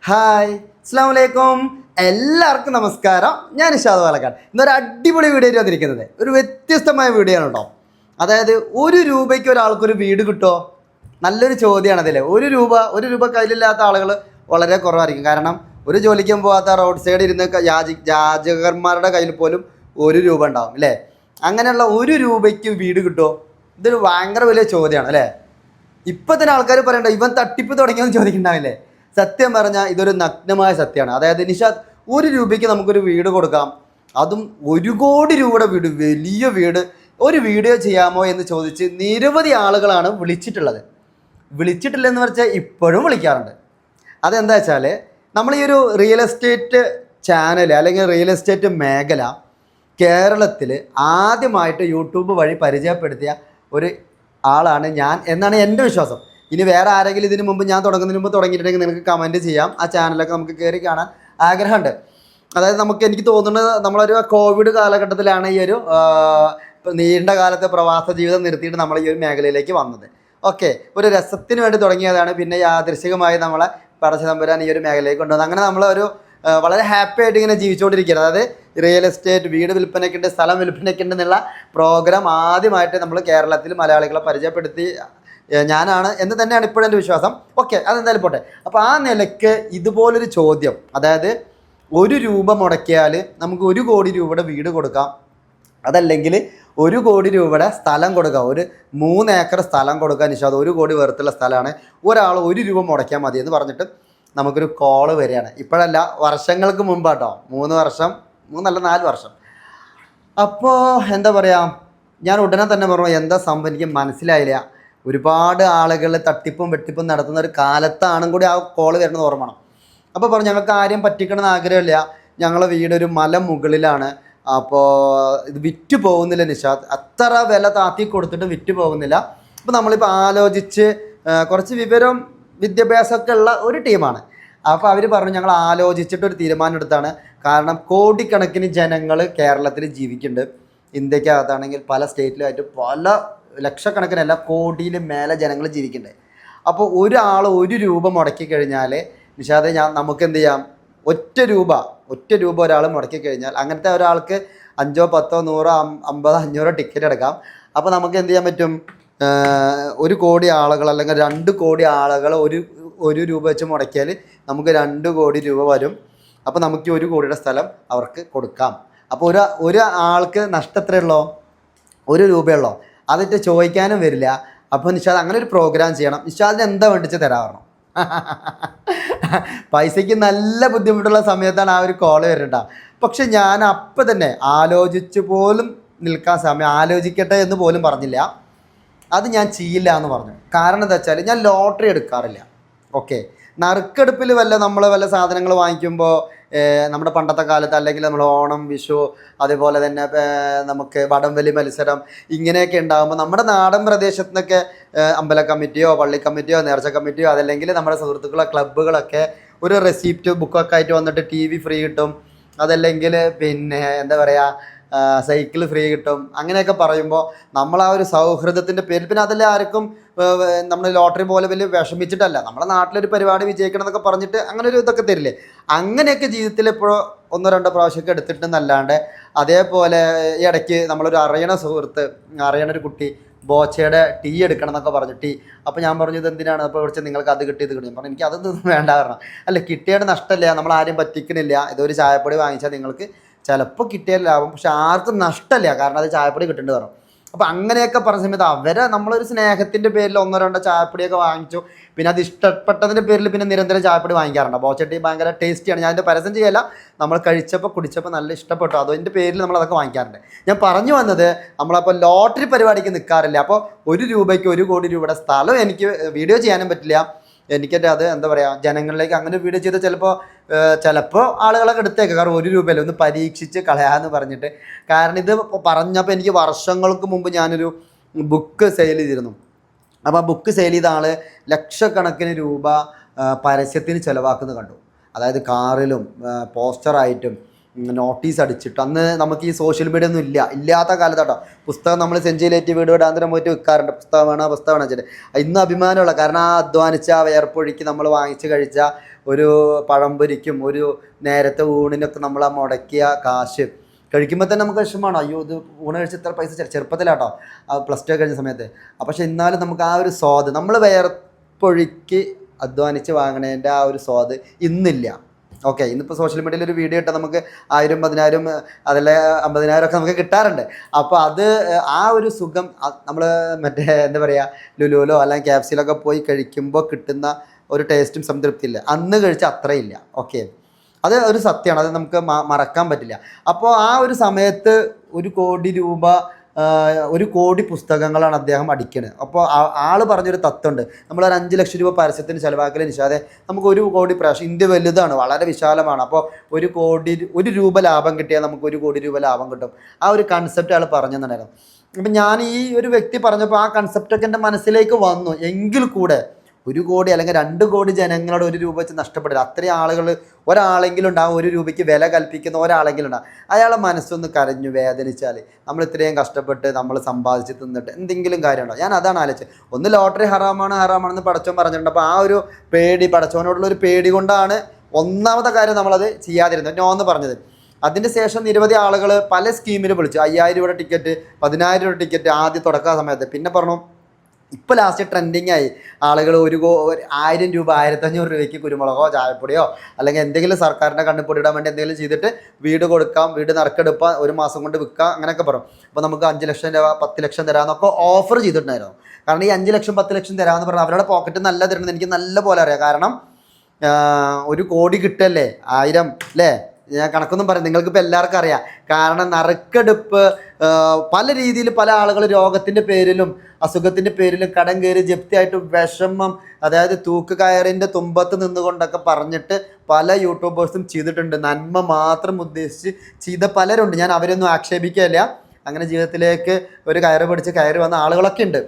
Hi അസ്സാം വലൈക്കും എല്ലാവർക്കും നമസ്കാരം. ഞാൻ ഇഷാദ് പാലക്കാട്. ഇന്നൊരു അടിപൊളി വീഡിയോ വന്നിരിക്കുന്നത് ഒരു വ്യത്യസ്തമായ വീഡിയോ ആണ് കേട്ടോ. അതായത് ഒരു ഒരാൾക്കൊരു വീട് കിട്ടുമോ? നല്ലൊരു ചോദ്യമാണ് അതിൽ. ഒരു രൂപ കയ്യിലില്ലാത്ത ആളുകൾ വളരെ കുറവായിരിക്കും. കാരണം ഒരു ജോലിക്കും പോകാത്ത റോഡ് സൈഡിൽ ഇരുന്ന് യാചകന്മാരുടെ കയ്യിൽ പോലും രൂപ ഉണ്ടാവും അല്ലേ? അങ്ങനെയുള്ള രൂപയ്ക്ക് വീട് കിട്ടുമോ? ഇതൊരു ഭയങ്കര വലിയ ചോദ്യമാണ് അല്ലേ? ഇപ്പം തന്നെ ആൾക്കാർ പറയണ്ട ഇവൻ തട്ടിപ്പ് തുടങ്ങിയെന്ന് ചോദിക്കണ്ടാവില്ലേ? സത്യം പറഞ്ഞാൽ ഇതൊരു നഗ്നമായ സത്യമാണ്. അതായത് നിഷാദ്, രൂപയ്ക്ക് നമുക്കൊരു വീട് കൊടുക്കാം, അതും 1 കോടി രൂപയുടെ വീട്, വലിയ വീട്. ഒരു വീഡിയോ ചെയ്യാമോ എന്ന് ചോദിച്ച് നിരവധി ആളുകളാണ് വിളിച്ചിട്ടില്ലെന്ന് വെച്ചാൽ ഇപ്പോഴും വിളിക്കാറുണ്ട്. അതെന്താ വെച്ചാൽ നമ്മൾ ഈ ഒരു റിയൽ എസ്റ്റേറ്റ് ചാനൽ അല്ലെങ്കിൽ റിയൽ എസ്റ്റേറ്റ് മേഖല കേരളത്തിൽ ആദ്യമായിട്ട് യൂട്യൂബ് വഴി പരിചയപ്പെടുത്തിയ ഒരു ആളാണ് ഞാൻ എന്നാണ് എൻ്റെ വിശ്വാസം. ഇനി വേറെ ആരെങ്കിലും ഇതിന് മുമ്പ് ഞാൻ തുടങ്ങുന്നതിന് മുമ്പ് തുടങ്ങിയിട്ടുണ്ടെങ്കിൽ നിങ്ങൾക്ക് കമൻറ്റ് ചെയ്യാം. ആ ചാനലൊക്കെ നമുക്ക് കയറി കാണാൻ ആഗ്രഹമുണ്ട്. അതായത് എനിക്ക് തോന്നുന്നത് നമ്മളൊരു കോവിഡ് കാലഘട്ടത്തിലാണ് ഈ ഒരു നീണ്ട കാലത്തെ പ്രവാസ ജീവിതം നിർത്തിയിട്ട് നമ്മൾ ഈ ഒരു മേഖലയിലേക്ക് വന്നത്. ഓക്കെ, ഒരു രസത്തിന് വേണ്ടി തുടങ്ങിയതാണ്. പിന്നെ യാദൃശ്ചികമായി നമ്മളെ പടച്ചതമ്പുരാൻ ഈ ഒരു മേഖലയിലേക്ക് കൊണ്ടുവന്നത്. അങ്ങനെ നമ്മളൊരു വളരെ ഹാപ്പി ആയിട്ട് ഇങ്ങനെ ജീവിച്ചുകൊണ്ടിരിക്കുകയാണ്. അതായത് റിയൽ എസ്റ്റേറ്റ്, വീട് വിൽപ്പനയ്ക്കുണ്ട്, സ്ഥലം വിൽപ്പനയ്ക്കുണ്ട് എന്നുള്ള പ്രോഗ്രാം ആദ്യമായിട്ട് നമ്മൾ കേരളത്തിൽ മലയാളികളെ പരിചയപ്പെടുത്തി ഞാനാണ് എന്ന് തന്നെയാണ് ഇപ്പോഴും എൻ്റെ വിശ്വാസം. ഓക്കെ, അതെന്തായാലും പോട്ടെ. അപ്പോൾ ആ നിലയ്ക്ക് ഇതുപോലൊരു ചോദ്യം, അതായത് 1 രൂപ മുടക്കിയാൽ നമുക്ക് 1 കോടി രൂപയുടെ വീട് കൊടുക്കാം, അതല്ലെങ്കിൽ 1 കോടി രൂപയുടെ സ്ഥലം കൊടുക്കാം, ഒരു 3 ഏക്കർ സ്ഥലം കൊടുക്കാൻ. നിഷാദ്, 1 കോടി വെറുത്തുള്ള സ്ഥലമാണ്, ഒരാൾ 1 രൂപ മുടക്കിയാൽ മതി എന്ന് പറഞ്ഞിട്ട് നമുക്കൊരു കോള് വരികയാണ്. ഇപ്പോഴല്ല, വർഷങ്ങൾക്ക് മുമ്പാട്ടോ, 4 വർഷം. അപ്പോൾ എന്താ പറയുക, ഞാൻ ഉടനെ തന്നെ പറഞ്ഞു എന്താ സംഭവം എനിക്ക് മനസ്സിലായില്ല. ഒരുപാട് ആളുകൾ തട്ടിപ്പും വെട്ടിപ്പും നടത്തുന്ന ഒരു കാലത്താണ് കൂടി ആ കോള് വരുന്നത് ഓർമ്മണം. അപ്പോൾ പറഞ്ഞു ഞങ്ങൾക്ക് ആരെയും പറ്റിക്കണമെന്ന് ആഗ്രഹമില്ല, ഞങ്ങളെ വീടൊരു മല മുകളിലാണ്, അപ്പോൾ ഇത് വിറ്റ് പോകുന്നില്ല നിഷാദ്, അത്ര വില താത്തി കൊടുത്തിട്ട് വിറ്റ് പോകുന്നില്ല. അപ്പോൾ നമ്മളിപ്പോൾ ആലോചിച്ച് കുറച്ച് വിവരം വിദ്യാഭ്യാസമൊക്കെ ഉള്ള ഒരു ടീമാണ്. അപ്പോൾ അവർ പറഞ്ഞു ഞങ്ങൾ ആലോചിച്ചിട്ടൊരു തീരുമാനം എടുത്താണ്. കാരണം കോടിക്കണക്കിന് ജനങ്ങൾ കേരളത്തിൽ ജീവിക്കുന്നുണ്ട്. ഇന്ത്യക്കകത്താണെങ്കിൽ പല സ്റ്റേറ്റിലുമായിട്ട് പല ലക്ഷക്കണക്കിനല്ല കോടിയിൽ മേലെ ജനങ്ങൾ ജീവിക്കുന്നുണ്ട്. അപ്പോൾ ഒരാൾ 1 രൂപ മുടക്കി കഴിഞ്ഞാൽ നിഷാദെ നമുക്ക് എന്ത് ചെയ്യാം, ഒറ്റ രൂപ ഒരാൾ മുടക്കി കഴിഞ്ഞാൽ അങ്ങനത്തെ ഒരാൾക്ക് 5, 10, 100, 50, 500 ടിക്കറ്റ് എടുക്കാം. അപ്പോൾ നമുക്ക് എന്ത് ചെയ്യാൻ പറ്റും, 1 കോടി ആളുകൾ അല്ലെങ്കിൽ 2 കോടി ആളുകൾ 1 രൂപ വെച്ച് മുടക്കിയാൽ നമുക്ക് 2 കോടി രൂപ വരും. അപ്പോൾ നമുക്ക് 1 കോടിയുടെ സ്ഥലം അവർക്ക് കൊടുക്കാം. അപ്പോൾ ഒരു ആൾക്ക് നഷ്ടം എത്രയുള്ളോ, 1 രൂപയുള്ളോ, അതിട്ട് ചോദിക്കാനും വരില്ല. അപ്പോൾ നിഷാദ് അങ്ങനെ ഒരു പ്രോഗ്രാം ചെയ്യണം, നിഷാദിന് എന്താ വേണ്ടിച്ച് തരാറണം. പൈസയ്ക്ക് നല്ല ബുദ്ധിമുട്ടുള്ള സമയത്താണ് ആ ഒരു കോള് വരുന്നുണ്ടാവുക. പക്ഷെ ഞാൻ അപ്പം തന്നെ ആലോചിച്ച് പോലും നിൽക്കാൻ സമയം, ആലോചിക്കട്ടെ എന്ന് പോലും പറഞ്ഞില്ല. അത് ഞാൻ ചെയ്യില്ല എന്ന് പറഞ്ഞു. കാരണം എന്താ വെച്ചാൽ ഞാൻ ലോട്ടറി എടുക്കാറില്ല. ഓക്കെ, നറുക്കെടുപ്പിൽ നമ്മൾ വല്ല സാധനങ്ങൾ വാങ്ങിക്കുമ്പോൾ നമ്മുടെ പണ്ടത്തെ കാലത്ത് അല്ലെങ്കിൽ നമ്മൾ ഓണം, വിഷു, അതേപോലെ തന്നെ നമുക്ക് വടംവലി മത്സരം ഇങ്ങനെയൊക്കെ ഉണ്ടാകുമ്പോൾ നമ്മുടെ നാടൻ പ്രദേശത്തു നിന്നൊക്കെ അമ്പല കമ്മിറ്റിയോ പള്ളി കമ്മിറ്റിയോ നേർച്ച കമ്മിറ്റിയോ അതല്ലെങ്കിൽ നമ്മുടെ സുഹൃത്തുക്കളോ ക്ലബ്ബുകളൊക്കെ ഒരു റെസിപ്റ്റ് ബുക്കൊക്കെ ആയിട്ട് വന്നിട്ട് TV ഫ്രീ കിട്ടും, അതല്ലെങ്കിൽ പിന്നെ എന്താ പറയുക സൈക്കിൾ ഫ്രീ കിട്ടും, അങ്ങനെയൊക്കെ പറയുമ്പോൾ നമ്മൾ ആ ഒരു സൗഹൃദത്തിൻ്റെ പേരിൽ, പിന്നെ അതെല്ലാം ആർക്കും നമ്മൾ ലോട്ടറി പോലെ വലിയ വിഷമിച്ചിട്ടല്ല, നമ്മുടെ നാട്ടിലൊരു പരിപാടി വിജയിക്കണം എന്നൊക്കെ പറഞ്ഞിട്ട് അങ്ങനെ ഒരു ഇതൊക്കെ തരില്ലേ, അങ്ങനെയൊക്കെ ജീവിതത്തിൽ എപ്പോഴോ 1, 2 പ്രാവശ്യമൊക്കെ എടുത്തിട്ടെന്നല്ലാണ്ട്. അതേപോലെ ഈ ഇടയ്ക്ക് നമ്മളൊരു അറിയണൊരു കുട്ടി ബോച്ചയുടെ ടീ എടുക്കണം എന്നൊക്കെ പറഞ്ഞു. അപ്പോൾ ഞാൻ പറഞ്ഞു ഇത് എന്തിനാണ്, അപ്പോൾ വിളിച്ചാൽ നിങ്ങൾക്ക് അത് കിട്ടി ഇത് കിട്ടി. പറഞ്ഞു എനിക്ക് അതൊന്നും വേണ്ട, കാരണം അല്ല കിട്ടിയത് നഷ്ടമില്ല, നമ്മൾ ആരെയും പറ്റിക്കണില്ല, ഇതൊരു ചായപ്പൊടി വാങ്ങിച്ചാൽ നിങ്ങൾക്ക് ചിലപ്പോൾ കിട്ടിയാൽ ലാഭം, പക്ഷെ ആർക്കും നഷ്ടമില്ല, കാരണം അത് ചായപ്പൊടി കിട്ടേണ്ടി വരും. അപ്പോൾ അങ്ങനെയൊക്കെ പറഞ്ഞ സമയത്ത് നമ്മളൊരു സ്നേഹത്തിൻ്റെ പേരിൽ 1, 2 ചായപ്പൊടിയൊക്കെ വാങ്ങിച്ചു. പിന്നെ അത് ഇഷ്ടപ്പെട്ടതിൻ്റെ പേരിൽ പിന്നെ നിരന്തരം ചായപ്പൊടി വാങ്ങിക്കാറുണ്ട്. ബോച്ചട്ടി ഭയങ്കര ടേസ്റ്റിയാണ്, ഞാൻ അതിൻ്റെ പരസ്യം ചെയ്യല്ല, നമ്മൾ കുടിച്ചപ്പോൾ നല്ല ഇഷ്ടപ്പെട്ടു, അതിൻ്റെ പേരിൽ നമ്മൾ അതൊക്കെ വാങ്ങിക്കാറുണ്ട്. ഞാൻ പറഞ്ഞു വന്നത് നമ്മളപ്പോൾ ലോട്ടറി പരിപാടിക്ക് നിൽക്കാറില്ല. അപ്പോൾ 1 രൂപയ്ക്ക് 1 കോടി രൂപയുടെ സ്ഥലം എനിക്ക് വീഡിയോ ചെയ്യാനും പറ്റില്ല. എനിക്കെൻ്റെ അത് എന്താ പറയുക, ജനങ്ങളിലേക്ക് അങ്ങനെ വീഡിയോ ചെയ്ത് ചിലപ്പോൾ ആളുകളൊക്കെ എടുത്തേക്കാം, കാരണം 1 രൂപയല്ലേ ഒന്ന് പരീക്ഷിച്ച് കളയാമെന്ന് പറഞ്ഞിട്ട്. കാരണം ഇത് പറഞ്ഞപ്പോൾ എനിക്ക് വർഷങ്ങൾക്ക് മുമ്പ് ഞാനൊരു ബുക്ക് സെയിൽ ചെയ്തിരുന്നു. അപ്പോൾ ആ ബുക്ക് സെയിൽ ചെയ്ത ആൾ ലക്ഷക്കണക്കിന് രൂപ പരസ്യത്തിന് ചിലവാക്കുന്നത് കണ്ടു. അതായത് കാറിലും പോസ്റ്ററായിട്ടും നോട്ടീസ് അടിച്ചിട്ട്, അന്ന് നമുക്ക് ഈ സോഷ്യൽ മീഡിയ ഒന്നും ഇല്ലാത്ത കാലത്താട്ടോ പുസ്തകം നമ്മൾ സെഞ്ചിയിലേറ്റ് വീട് വിടാന്തരം പോയിട്ട് വിൽക്കാറുണ്ട്. പുസ്തകം വേണം വെച്ചിട്ട്. ഇന്ന് അഭിമാനമുള്ള, കാരണം ആ അധ്വാനിച്ച ആ വേർപ്പൊഴിക്ക് നമ്മൾ വാങ്ങിച്ച് കഴിച്ച ഒരു പഴംപൊരിക്കും ഒരു നേരത്തെ ഊണിനൊക്കെ നമ്മൾ ആ മുടക്കിയ കാശ് കഴിക്കുമ്പോൾ തന്നെ നമുക്ക് വിഷമമാണ്. അയ്യോ, ഇത് ഊണ് കഴിച്ച് ഇത്ര പൈസ ചെറുപ്പത്തിലാട്ടോ, +2 കഴിഞ്ഞ സമയത്ത്. പക്ഷെ എന്നാലും നമുക്ക് ആ ഒരു സ്വാദ്, നമ്മൾ വേർപ്പൊഴിക്ക് അധ്വാനിച്ച് വാങ്ങണേൻ്റെ ആ ഒരു സ്വാദ് ഇന്നില്ല. ഓക്കെ, ഇന്നിപ്പോൾ സോഷ്യൽ മീഡിയയിൽ ഒരു വീഡിയോ ഇട്ടാൽ നമുക്ക് 1000, 10,000 അതല്ലേ 50,000 ഒക്കെ നമുക്ക് കിട്ടാറുണ്ട്. അപ്പോൾ അത് ആ ഒരു സുഖം നമ്മൾ മറ്റേ എന്താ പറയുക, ലുലുവിലോ അല്ലെങ്കിൽ KFCയിലൊക്കെ പോയി കഴിക്കുമ്പോൾ കിട്ടുന്ന ഒരു ടേസ്റ്റും സംതൃപ്തിയില്ല, അന്ന് കഴിച്ച അത്രയില്ല. ഓക്കെ, അത് ഒരു സത്യമാണ്, അത് നമുക്ക് മറക്കാൻ പറ്റില്ല. അപ്പോൾ ആ ഒരു സമയത്ത് 1 കോടി രൂപ 1 കോടി പുസ്തകങ്ങളാണ് അദ്ദേഹം അടിക്കുന്നത്. അപ്പോൾ ആൾ പറഞ്ഞൊരു തത്വമുണ്ട്, നമ്മളൊരു 5 ലക്ഷം രൂപ പരസ്യത്തിന് ചിലവാക്കൽ നിഷാദെ നമുക്ക് 1 കോടി പ്രാവശ്യം, ഇന്ത്യ വലുതാണ്, വളരെ വിശാലമാണ്. അപ്പോൾ 1 രൂപ ലാഭം കിട്ടിയാൽ നമുക്ക് 1 കോടി രൂപ ലാഭം കിട്ടും. ആ ഒരു കൺസെപ്റ്റ് ആൾ പറഞ്ഞു തന്നിട്ടുണ്ടായിരുന്നു. അപ്പം ഞാൻ ഈ ഒരു വ്യക്തി പറഞ്ഞപ്പോൾ ആ കൺസെപ്റ്റൊക്കെ എൻ്റെ മനസ്സിലേക്ക് വന്നു. എങ്കിൽ കൂടെ 1 കോടി അല്ലെങ്കിൽ 2 കോടി ജനങ്ങളോട് 1 രൂപ വെച്ച് നഷ്ടപ്പെടില്ല. അത്രയും ആളുകൾ, ഒരാളെങ്കിലും ഉണ്ടാവും 1 രൂപയ്ക്ക് വില കൽപ്പിക്കുന്ന ഒരാളെങ്കിലും ഉണ്ടാവും. അയാളെ മനസ്സൊന്ന് കരഞ്ഞു വേദനിച്ചാൽ നമ്മൾ ഇത്രയും കഷ്ടപ്പെട്ട് നമ്മൾ സമ്പാദിച്ച് തിന്നിട്ട് എന്തെങ്കിലും കാര്യമുണ്ടോ? ഞാൻ അതാണ് ആലോചിച്ചത്. ഒന്ന് ലോട്ടറി ഹറാമാണെന്ന് പടച്ചോൻ പറഞ്ഞിട്ടുണ്ട്. അപ്പോൾ ആ ഒരു പേടി, പടച്ചോനോടുള്ള ഒരു പേടി കൊണ്ടാണ് ഒന്നാമത്തെ കാര്യം നമ്മളത് ചെയ്യാതിരുന്നത്, നോ എന്ന് പറഞ്ഞത്. അതിന് ശേഷം നിരവധി ആളുകൾ പല സ്കീമിൽ വിളിച്ചു. 5000 രൂപയുടെ ടിക്കറ്റ്, 10,000 രൂപയുടെ ടിക്കറ്റ് ആദ്യം തുടക്ക സമയത്ത്. പിന്നെ പറഞ്ഞു, ഇപ്പോൾ ലാസ്റ്റ് ട്രെൻഡിങ് ആയി ആളുകൾ 1000 രൂപ 1500 രൂപയ്ക്ക് കുരുമുളകോ ചായപ്പൊടിയോ അല്ലെങ്കിൽ എന്തെങ്കിലും സർക്കാരിൻ്റെ കണ്ണിപ്പൊടിയിടാൻ വേണ്ടി എന്തെങ്കിലും ചെയ്തിട്ട് വീട് കൊടുക്കാം, വീട് നറുക്കെടുക്കാം, 1 മാസം കൊണ്ട് വിൽക്കാം, അങ്ങനെയൊക്കെ പറയും. അപ്പോൾ നമുക്ക് 5 ലക്ഷം രൂപ 10 ലക്ഷം തരാമെന്നൊക്കെ ഓഫർ ചെയ്തിട്ടുണ്ടായിരുന്നു. കാരണം ഈ 5 ലക്ഷം 10 ലക്ഷം തരാമെന്ന് പറഞ്ഞാൽ അവരുടെ പോക്കറ്റ് നല്ല തരുന്നത് എനിക്ക് നല്ല പോലെ അറിയാം. കാരണം 1 കോടി കിട്ടല്ലേ, 1000 അല്ലേ, ഞാൻ കണക്കൊന്നും പറയും, നിങ്ങൾക്കിപ്പോൾ എല്ലാവർക്കും അറിയാം. കാരണം നറുക്കെടുപ്പ് പല രീതിയിൽ പല ആളുകൾ രോഗത്തിൻ്റെ പേരിലും അസുഖത്തിൻ്റെ പേരിലും കടം കയറി ജപ്തിയായിട്ട് വിഷമം, അതായത് തൂക്ക് കയറിൻ്റെ തുമ്പത്ത് നിന്നുകൊണ്ടൊക്കെ പറഞ്ഞിട്ട് പല യൂട്യൂബേഴ്സും ചെയ്തിട്ടുണ്ട്. നന്മ മാത്രം ഉദ്ദേശിച്ച് ചെയ്ത പലരുണ്ട്, ഞാൻ അവരൊന്നും ആക്ഷേപിക്കുകയില്ല. അങ്ങനെ ജീവിതത്തിലേക്ക് ഒരു കയറ് പിടിച്ച് കയറി വന്ന ആളുകളൊക്കെ ഉണ്ട്.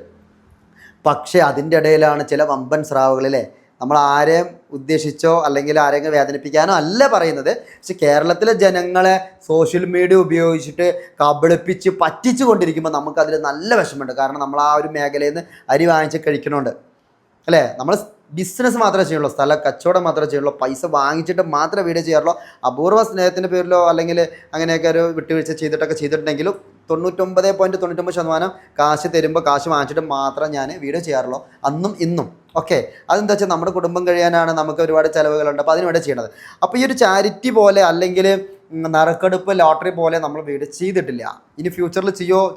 പക്ഷേ അതിൻ്റെ ഇടയിലാണ് ചില വമ്പൻ സ്രാവുകളിലെ, നമ്മൾ ആരെയും ഉദ്ദേശിച്ചോ അല്ലെങ്കിൽ ആരെങ്കിലും വേദനിപ്പിക്കാനോ അല്ല പറയുന്നത്. പക്ഷെ കേരളത്തിലെ ജനങ്ങളെ സോഷ്യൽ മീഡിയ ഉപയോഗിച്ചിട്ട് കബളിപ്പിച്ച് പറ്റിച്ചു കൊണ്ടിരിക്കുമ്പോൾ നമുക്കതിൽ നല്ല വിഷമമുണ്ട്. കാരണം നമ്മൾ ആ ഒരു മേഖലയിൽ നിന്ന് അരി വാങ്ങിച്ച് കഴിക്കണോണ്ട് അല്ലേ, നമ്മൾ ബിസിനസ് മാത്രമേ ചെയ്യുള്ളൂ, സ്ഥല കച്ചവടം മാത്രമേ ചെയ്യുള്ളൂ, പൈസ വാങ്ങിച്ചിട്ട് മാത്രമേ വീഡിയോ ചെയ്യാറുള്ളൂ. അപൂർവ സ്നേഹത്തിൻ്റെ പേരിലോ അല്ലെങ്കിൽ അങ്ങനെയൊക്കെ ഒരു വിട്ടുവീഴ്ച ചെയ്തിട്ടുണ്ടെങ്കിലും 99.99% കാശ് തരുമ്പോൾ കാശ് വാങ്ങിച്ചിട്ട് മാത്രം ഞാൻ വീഡിയോ ചെയ്യാറുള്ളൂ, അന്നും ഇന്നും. ഓക്കെ, അതെന്താ വെച്ചാൽ നമ്മുടെ കുടുംബം കഴിയാനാണ്, നമുക്ക് ഒരുപാട് ചിലവുകളുണ്ട്. അപ്പോൾ അതിനുവേണ്ടി ചെയ്യണത്. അപ്പോൾ ഈ ഒരു ചാരിറ്റി പോലെ അല്ലെങ്കിൽ നറുക്കെടുപ്പ് ലോട്ടറി പോലെ നമ്മൾ വീഡിയോ ചെയ്തിട്ടില്ല. ഇനി ഫ്യൂച്ചറിൽ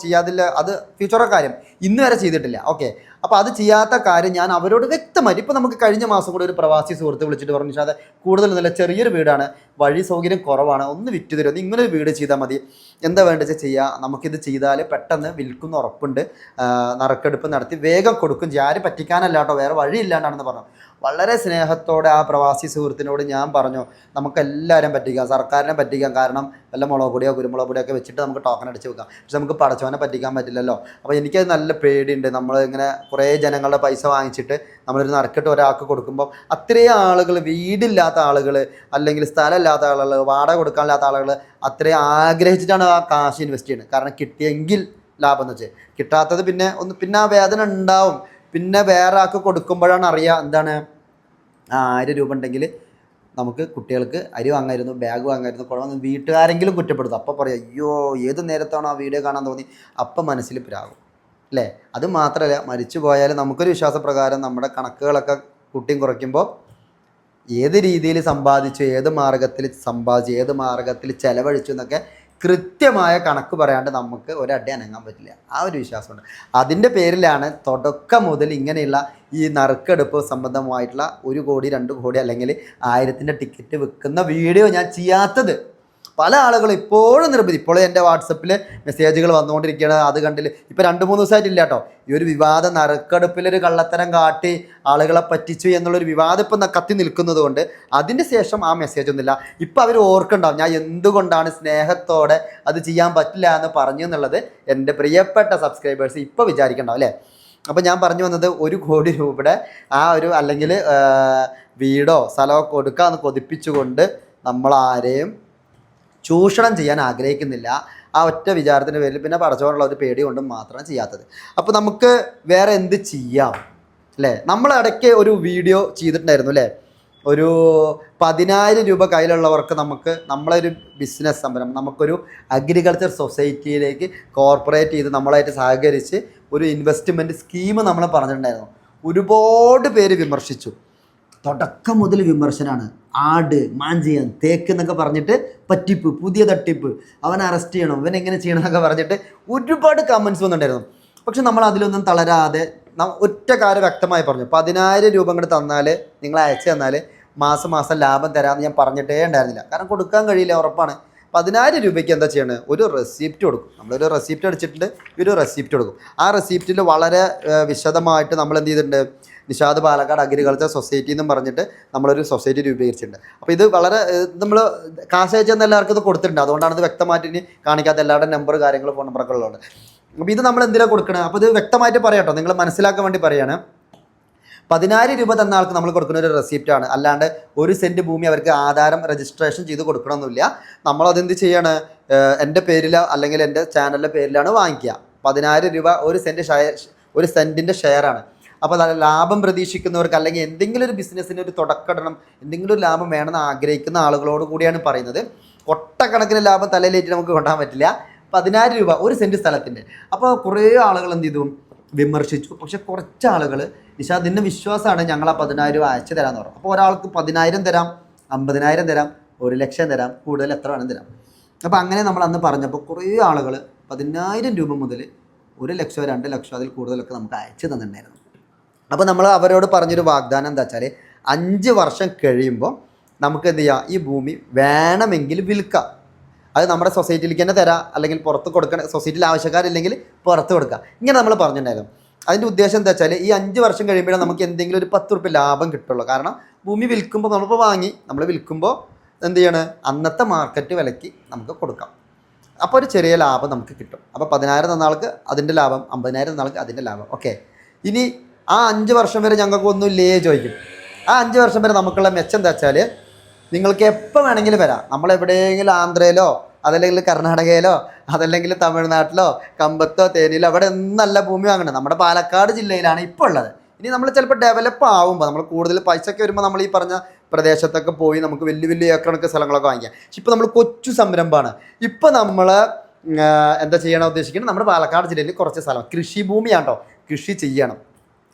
ചെയ്യാതില്ല, അത് ഫ്യൂച്ചറുടെ കാര്യം, ഇന്ന് വരെ ചെയ്തിട്ടില്ല. ഓക്കെ, അപ്പോൾ അത് ചെയ്യാത്ത കാര്യം ഞാൻ അവരോട് വ്യക്തമായിട്ട്, ഇപ്പോൾ നമുക്ക് കഴിഞ്ഞ മാസം കൂടെ ഒരു പ്രവാസി സുഹൃത്ത് വിളിച്ചിട്ട് പറഞ്ഞു, പക്ഷേ അത് കൂടുതലൊന്നുമില്ല, ചെറിയൊരു വീടാണ്, വഴി സൗകര്യം കുറവാണ്, ഒന്ന് വിറ്റ് തരുമോ, ഇങ്ങനൊരു വീട് ചെയ്താൽ മതി, എന്താ വേണ്ടത് ചെയ്യുക, നമുക്കിത് ചെയ്താൽ പെട്ടെന്ന് വിൽക്കുന്ന ഉറപ്പുണ്ട്, നറുക്കെടുപ്പ് നടത്തി വേഗം കൊടുക്കും, ആരും പറ്റിക്കാനല്ല കേട്ടോ, വേറെ വഴിയില്ലാണ്ടാണെന്ന് പറഞ്ഞു. വളരെ സ്നേഹത്തോടെ ആ പ്രവാസി സുഹൃത്തിനോട് ഞാൻ പറഞ്ഞു, നമുക്കെല്ലാവരും പറ്റിക്കാം, സർക്കാരിനെ പറ്റിക്കാം, കാരണം വല്ല മുളക് പൊടിയോ കുരുമുളക് പൊടിയോ ഒക്കെ വെച്ചിട്ട് നമുക്ക് ടോക്കൺ അടിച്ച് വെക്കാം. പക്ഷെ നമുക്ക് പടച്ചവനെ പറ്റിക്കാൻ പറ്റില്ലല്ലോ. അപ്പോൾ എനിക്കത് നല്ല പേടിയുണ്ട്. നമ്മൾ ഇങ്ങനെ കുറേ ജനങ്ങളുടെ പൈസ വാങ്ങിച്ചിട്ട് നമ്മളൊരു നറുക്കെട്ട് ഒരാൾക്ക് കൊടുക്കുമ്പോൾ അത്രയും ആളുകൾ, വീടില്ലാത്ത ആളുകൾ അല്ലെങ്കിൽ സ്ഥലമില്ലാത്ത ആളുകൾ, വാടക കൊടുക്കാനില്ലാത്ത ആളുകൾ അത്രയും ആഗ്രഹിച്ചിട്ടാണ് ആ കാശ് ഇൻവെസ്റ്റ് ചെയ്യുന്നത്. കാരണം കിട്ടിയെങ്കിൽ ലാഭം എന്ന് വെച്ചാൽ, കിട്ടാത്തത് പിന്നെ ആ വേദന ഉണ്ടാവും. പിന്നെ വേറെ ആൾക്ക് കൊടുക്കുമ്പോഴാണ് അറിയുക എന്താണ്, 1000 രൂപ ഉണ്ടെങ്കിൽ നമുക്ക് കുട്ടികൾക്ക് അരി വാങ്ങായിരുന്നു, ബാഗ് വാങ്ങായിരുന്നു, കുഴപ്പമൊന്നും വീട്ടുകാരെങ്കിലും കുറ്റപ്പെടുത്തും. അപ്പോൾ പറയാം, അയ്യോ ഏത് നേരത്താണോ ആ വീഡിയോ കാണാൻ തോന്നി, അപ്പം മനസ്സിൽ പ്രാകും അല്ലേ. അത് മാത്രമല്ല, മരിച്ചു പോയാൽ നമുക്കൊരു വിശ്വാസപ്രകാരം നമ്മുടെ കണക്കുകളൊക്കെ കൂട്ടിയും കുറയ്ക്കുമ്പോൾ ഏത് രീതിയിൽ സമ്പാദിച്ചു, ഏത് മാർഗത്തിൽ സമ്പാദിച്ചു, ഏത് മാർഗത്തിൽ ചെലവഴിച്ചു എന്നൊക്കെ കൃത്യമായ കണക്ക് പറയാണ്ട് നമുക്ക് ഒരടി അനങ്ങാൻ പറ്റില്ല. ആ ഒരു വിശ്വാസമുണ്ട്. അതിൻ്റെ പേരിലാണ് തുടക്കം മുതൽ ഇങ്ങനെയുള്ള ഈ നറുക്കെടുപ്പ് സംബന്ധമായിട്ടുള്ള 1 കോടി 2 കോടി അല്ലെങ്കിൽ 1000ൻ്റെ ടിക്കറ്റ് വിൽക്കുന്ന വീഡിയോ ഞാൻ ചെയ്യാത്തത്. പല ആളുകളും ഇപ്പോഴും ഇപ്പോഴും എൻ്റെ വാട്സപ്പിൽ മെസ്സേജുകൾ വന്നുകൊണ്ടിരിക്കുകയാണ്, അത് കണ്ടില്ല. ഇപ്പോൾ 2-3 ദിവസമായിട്ടില്ല കേട്ടോ, ഈ ഒരു വിവാദം നറുക്കെടുപ്പിലൊരു കള്ളത്തരം കാട്ടി ആളുകളെ പറ്റിച്ചു എന്നുള്ളൊരു വിവാദം ഇപ്പം കത്തി നിൽക്കുന്നത് കൊണ്ട് അതിൻ്റെ ശേഷം ആ മെസ്സേജ് ഒന്നുമില്ല. ഇപ്പം അവർ ഓർക്കുണ്ടാവും ഞാൻ എന്തുകൊണ്ടാണ് സ്നേഹത്തോടെ അത് ചെയ്യാൻ പറ്റില്ല എന്ന് പറഞ്ഞു എന്നുള്ളത്. എൻ്റെ പ്രിയപ്പെട്ട സബ്സ്ക്രൈബേഴ്സ് ഇപ്പോൾ വിചാരിക്കണ്ടാവും അല്ലേ. അപ്പോൾ ഞാൻ പറഞ്ഞു വന്നത് 1 കോടി രൂപയുടെ ആ ഒരു അല്ലെങ്കിൽ വീടോ സ്ഥലമോ കൊടുക്കാമെന്ന് കൊതിപ്പിച്ചുകൊണ്ട് നമ്മളാരെയും ചൂഷണം ചെയ്യാൻ ആഗ്രഹിക്കുന്നില്ല. ആ ഒറ്റ വിചാരത്തിൻ്റെ പേരിൽ പിന്നെ പടച്ചവനുള്ള ഒരു പേടി കൊണ്ടും മാത്രമാണ് ചെയ്യാത്തത്. അപ്പോൾ നമുക്ക് വേറെ എന്ത് ചെയ്യാം അല്ലേ? നമ്മൾ ഇടയ്ക്ക് ഒരു വീഡിയോ ചെയ്തിട്ടുണ്ടായിരുന്നു അല്ലേ, ഒരു 10,000 രൂപ കയ്യിലുള്ളവർക്ക് നമുക്ക് നമ്മളൊരു ബിസിനസ് സംരംഭം, നമുക്കൊരു അഗ്രികൾച്ചർ സൊസൈറ്റിയിലേക്ക് കോർപ്പറേറ്റ് ചെയ്ത് നമ്മളായിട്ട് സഹകരിച്ച് ഒരു ഇൻവെസ്റ്റ്മെൻറ്റ് സ്കീം നമ്മൾ പറഞ്ഞിട്ടുണ്ടായിരുന്നു. ഒരുപാട് പേര് വിമർശിച്ചു. തുടക്കം മുതൽ വിമർശനമാണ്. ആട്, മാഞ്ചിയൻ, തേക്ക് എന്നൊക്കെ പറഞ്ഞിട്ട് പറ്റിപ്പ്, പുതിയ തട്ടിപ്പ്, അവൻ അറസ്റ്റ് ചെയ്യണം, ഇവൻ എങ്ങനെ ചെയ്യണം എന്നൊക്കെ പറഞ്ഞിട്ട് ഒരുപാട് കമൻസ് വന്നിട്ടുണ്ടായിരുന്നു. പക്ഷെ നമ്മൾ അതിലൊന്നും തളരാതെ ഒറ്റ കാര്യം വ്യക്തമായി പറഞ്ഞു, 10,000 രൂപ കൂടെ തന്നാൽ, നിങ്ങൾ അയച്ചു തന്നാൽ മാസം ലാഭം തരാമെന്ന് ഞാൻ പറഞ്ഞിട്ടേ ഉണ്ടായിരുന്നില്ല. കാരണം കൊടുക്കാൻ കഴിയില്ല, ഉറപ്പാണ്. 10,000 രൂപയ്ക്ക് എന്താ ചെയ്യണത്? ഒരു റെസിപ്റ്റ് കൊടുക്കും. നമ്മളൊരു റെസിപ്റ്റ് അടിച്ചിട്ടുണ്ട്, ഒരു റെസിപ്റ്റ് കൊടുക്കും. ആ റെസിപ്റ്റിൽ വളരെ വിശദമായിട്ട് നമ്മൾ എന്ത് ചെയ്തിട്ടുണ്ട്, നിഷാദ് പാലക്കാട് അഗ്രികൾച്ചർ സൊസൈറ്റി എന്നും പറഞ്ഞിട്ട് നമ്മളൊരു സൊസൈറ്റി രൂപീകരിച്ചിട്ടുണ്ട്. അപ്പോൾ ഇത് വളരെ നമ്മൾ കാശ് അയച്ചെന്ന് എല്ലാവർക്കും ഇത് കൊടുത്തിട്ടുണ്ട്. അതുകൊണ്ടാണ് ഇത് വ്യക്തമായിട്ട് ഇനി കാണിക്കാത്ത എല്ലാവരുടെ നമ്പർ, കാര്യങ്ങൾ, ഫോൺ നമ്പറൊക്കെ ഉള്ളതുകൊണ്ട്. അപ്പോൾ ഇത് നമ്മൾ എന്തിനാണ് കൊടുക്കണം? അപ്പോൾ ഇത് വ്യക്തമായിട്ട് പറയാം കേട്ടോ, നിങ്ങൾ മനസ്സിലാക്കാൻ വേണ്ടി പറയുകയാണ്. 10,000 രൂപ തന്ന ആൾക്ക് നമ്മൾ കൊടുക്കുന്ന ഒരു റെസിപ്റ്റാണ്. അല്ലാണ്ട് 1 സെൻറ്റ് ഭൂമി അവർക്ക് ആധാരം രജിസ്ട്രേഷൻ ചെയ്ത് കൊടുക്കണമെന്നില്ല. നമ്മളതെന്ത് ചെയ്യാണ്, എൻ്റെ പേരിലോ അല്ലെങ്കിൽ എൻ്റെ ചാനലിൻ്റെ പേരിലാണ് വാങ്ങിക്കുക. 10,000 രൂപ 1 സെൻറ്റിൻ്റെ ഷെയറാണ്. അപ്പോൾ ലാഭം പ്രതീക്ഷിക്കുന്നവർക്ക്, അല്ലെങ്കിൽ എന്തെങ്കിലും ഒരു ബിസിനസ്സിന് ഒരു തുടക്കമിടണം, എന്തെങ്കിലും ഒരു ലാഭം വേണമെന്ന് ആഗ്രഹിക്കുന്ന ആളുകളോട് കൂടിയാണ് പറയുന്നത്. കൊട്ടക്കണക്കിന് ലാഭം തലയിലേറ്റ് നമുക്ക് കൊണ്ടാൻ പറ്റില്ല. 10,000 രൂപ 1 സെൻറ്റ് സ്ഥലത്തിൻ്റെ. അപ്പോൾ കുറേ ആളുകൾ എന്ത് ചെയ്തു, വിമർശിച്ചു. പക്ഷെ കുറച്ച് ആളുകൾ നിഷാദ് നിന്നെ വിശ്വാസമാണ്, ഞങ്ങൾ ആ 10,000 രൂപ അയച്ചു തരാമെന്ന് പറഞ്ഞു. അപ്പോൾ ഒരാൾക്ക് 10,000 തരാം, 50,000 തരാം, 1,00,000 തരാം, കൂടുതൽ എത്ര വേണം തരാം. അപ്പോൾ അങ്ങനെ നമ്മൾ അന്ന് പറഞ്ഞപ്പോൾ കുറേ ആളുകൾ 10,000 രൂപ മുതൽ 1,00,000, 2,00,000, അതിൽ കൂടുതലൊക്കെ നമുക്ക് അയച്ചു തന്നിട്ടുണ്ടായിരുന്നു. അപ്പോൾ നമ്മൾ അവരോട് പറഞ്ഞൊരു വാഗ്ദാനം എന്താ വെച്ചാൽ, 5 വർഷം കഴിയുമ്പോൾ നമുക്ക് എന്ത് ചെയ്യാം, ഈ ഭൂമി വേണമെങ്കിൽ വിൽക്കാം. അത് നമ്മുടെ സൊസൈറ്റിയിലേക്ക് തന്നെ തരാം, അല്ലെങ്കിൽ പുറത്ത് കൊടുക്കണം, സൊസൈറ്റിയിൽ ആവശ്യക്കാരില്ലെങ്കിൽ പുറത്ത് കൊടുക്കുക. ഇങ്ങനെ നമ്മൾ പറഞ്ഞിട്ടുണ്ടായിരുന്നു. അതിൻ്റെ ഉദ്ദേശം എന്താ വെച്ചാൽ, ഈ 5 വർഷം കഴിയുമ്പോഴേ നമുക്ക് എന്തെങ്കിലും ഒരു 10 രൂപ ലാഭം കിട്ടുള്ളൂ. കാരണം ഭൂമി വിൽക്കുമ്പോൾ നമ്മളിപ്പോൾ വാങ്ങി, നമ്മൾ വിൽക്കുമ്പോൾ എന്ത് ചെയ്യണം, അന്നത്തെ മാർക്കറ്റ് വിലയ്ക്ക് നമുക്ക് കൊടുക്കാം. അപ്പോൾ ഒരു ചെറിയ ലാഭം നമുക്ക് കിട്ടും. അപ്പോൾ 10,000 തന്ന ആൾക്ക് അതിൻ്റെ ലാഭം, 50,000 തന്ന ആൾക്ക് അതിൻ്റെ ലാഭം. ഓക്കെ, ഇനി ആ 5 വർഷം വരെ ഞങ്ങൾക്ക് ഒന്നുമില്ലേ ചോദിക്കും. ആ 5 വർഷം വരെ നമുക്കുള്ള മെച്ചം എന്താ വെച്ചാൽ, നിങ്ങൾക്ക് എപ്പോൾ വേണമെങ്കിലും വരാം. നമ്മളെവിടെയെങ്കിലും ആന്ധ്രയിലോ അതല്ലെങ്കിൽ കർണാടകയിലോ അതല്ലെങ്കിൽ തമിഴ്നാട്ടിലോ കമ്പത്തോ തേനിയിലോ അവിടെ നല്ല ഭൂമി വാങ്ങണം. നമ്മുടെ പാലക്കാട് ജില്ലയിലാണ് ഇപ്പോൾ ഉള്ളത്. ഇനി നമ്മൾ ചിലപ്പോൾ ഡെവലപ്പ് ആകുമ്പോൾ, നമ്മൾ കൂടുതൽ പൈസയൊക്കെ വരുമ്പോൾ നമ്മൾ ഈ പറഞ്ഞ പ്രദേശത്തൊക്കെ പോയി നമുക്ക് വലിയ ഏക്കറൊക്കെ സ്ഥലങ്ങളൊക്കെ വാങ്ങിക്കാം. പക്ഷെ ഇപ്പോൾ നമ്മൾ കൊച്ചു സംരംഭമാണ്. ഇപ്പോൾ നമ്മൾ എന്താ ചെയ്യണം ഉദ്ദേശിക്കുന്നത്, നമ്മുടെ പാലക്കാട് ജില്ലയിൽ കുറച്ച് സ്ഥലം കൃഷിഭൂമിയാണ് കേട്ടോ, കൃഷി ചെയ്യണം.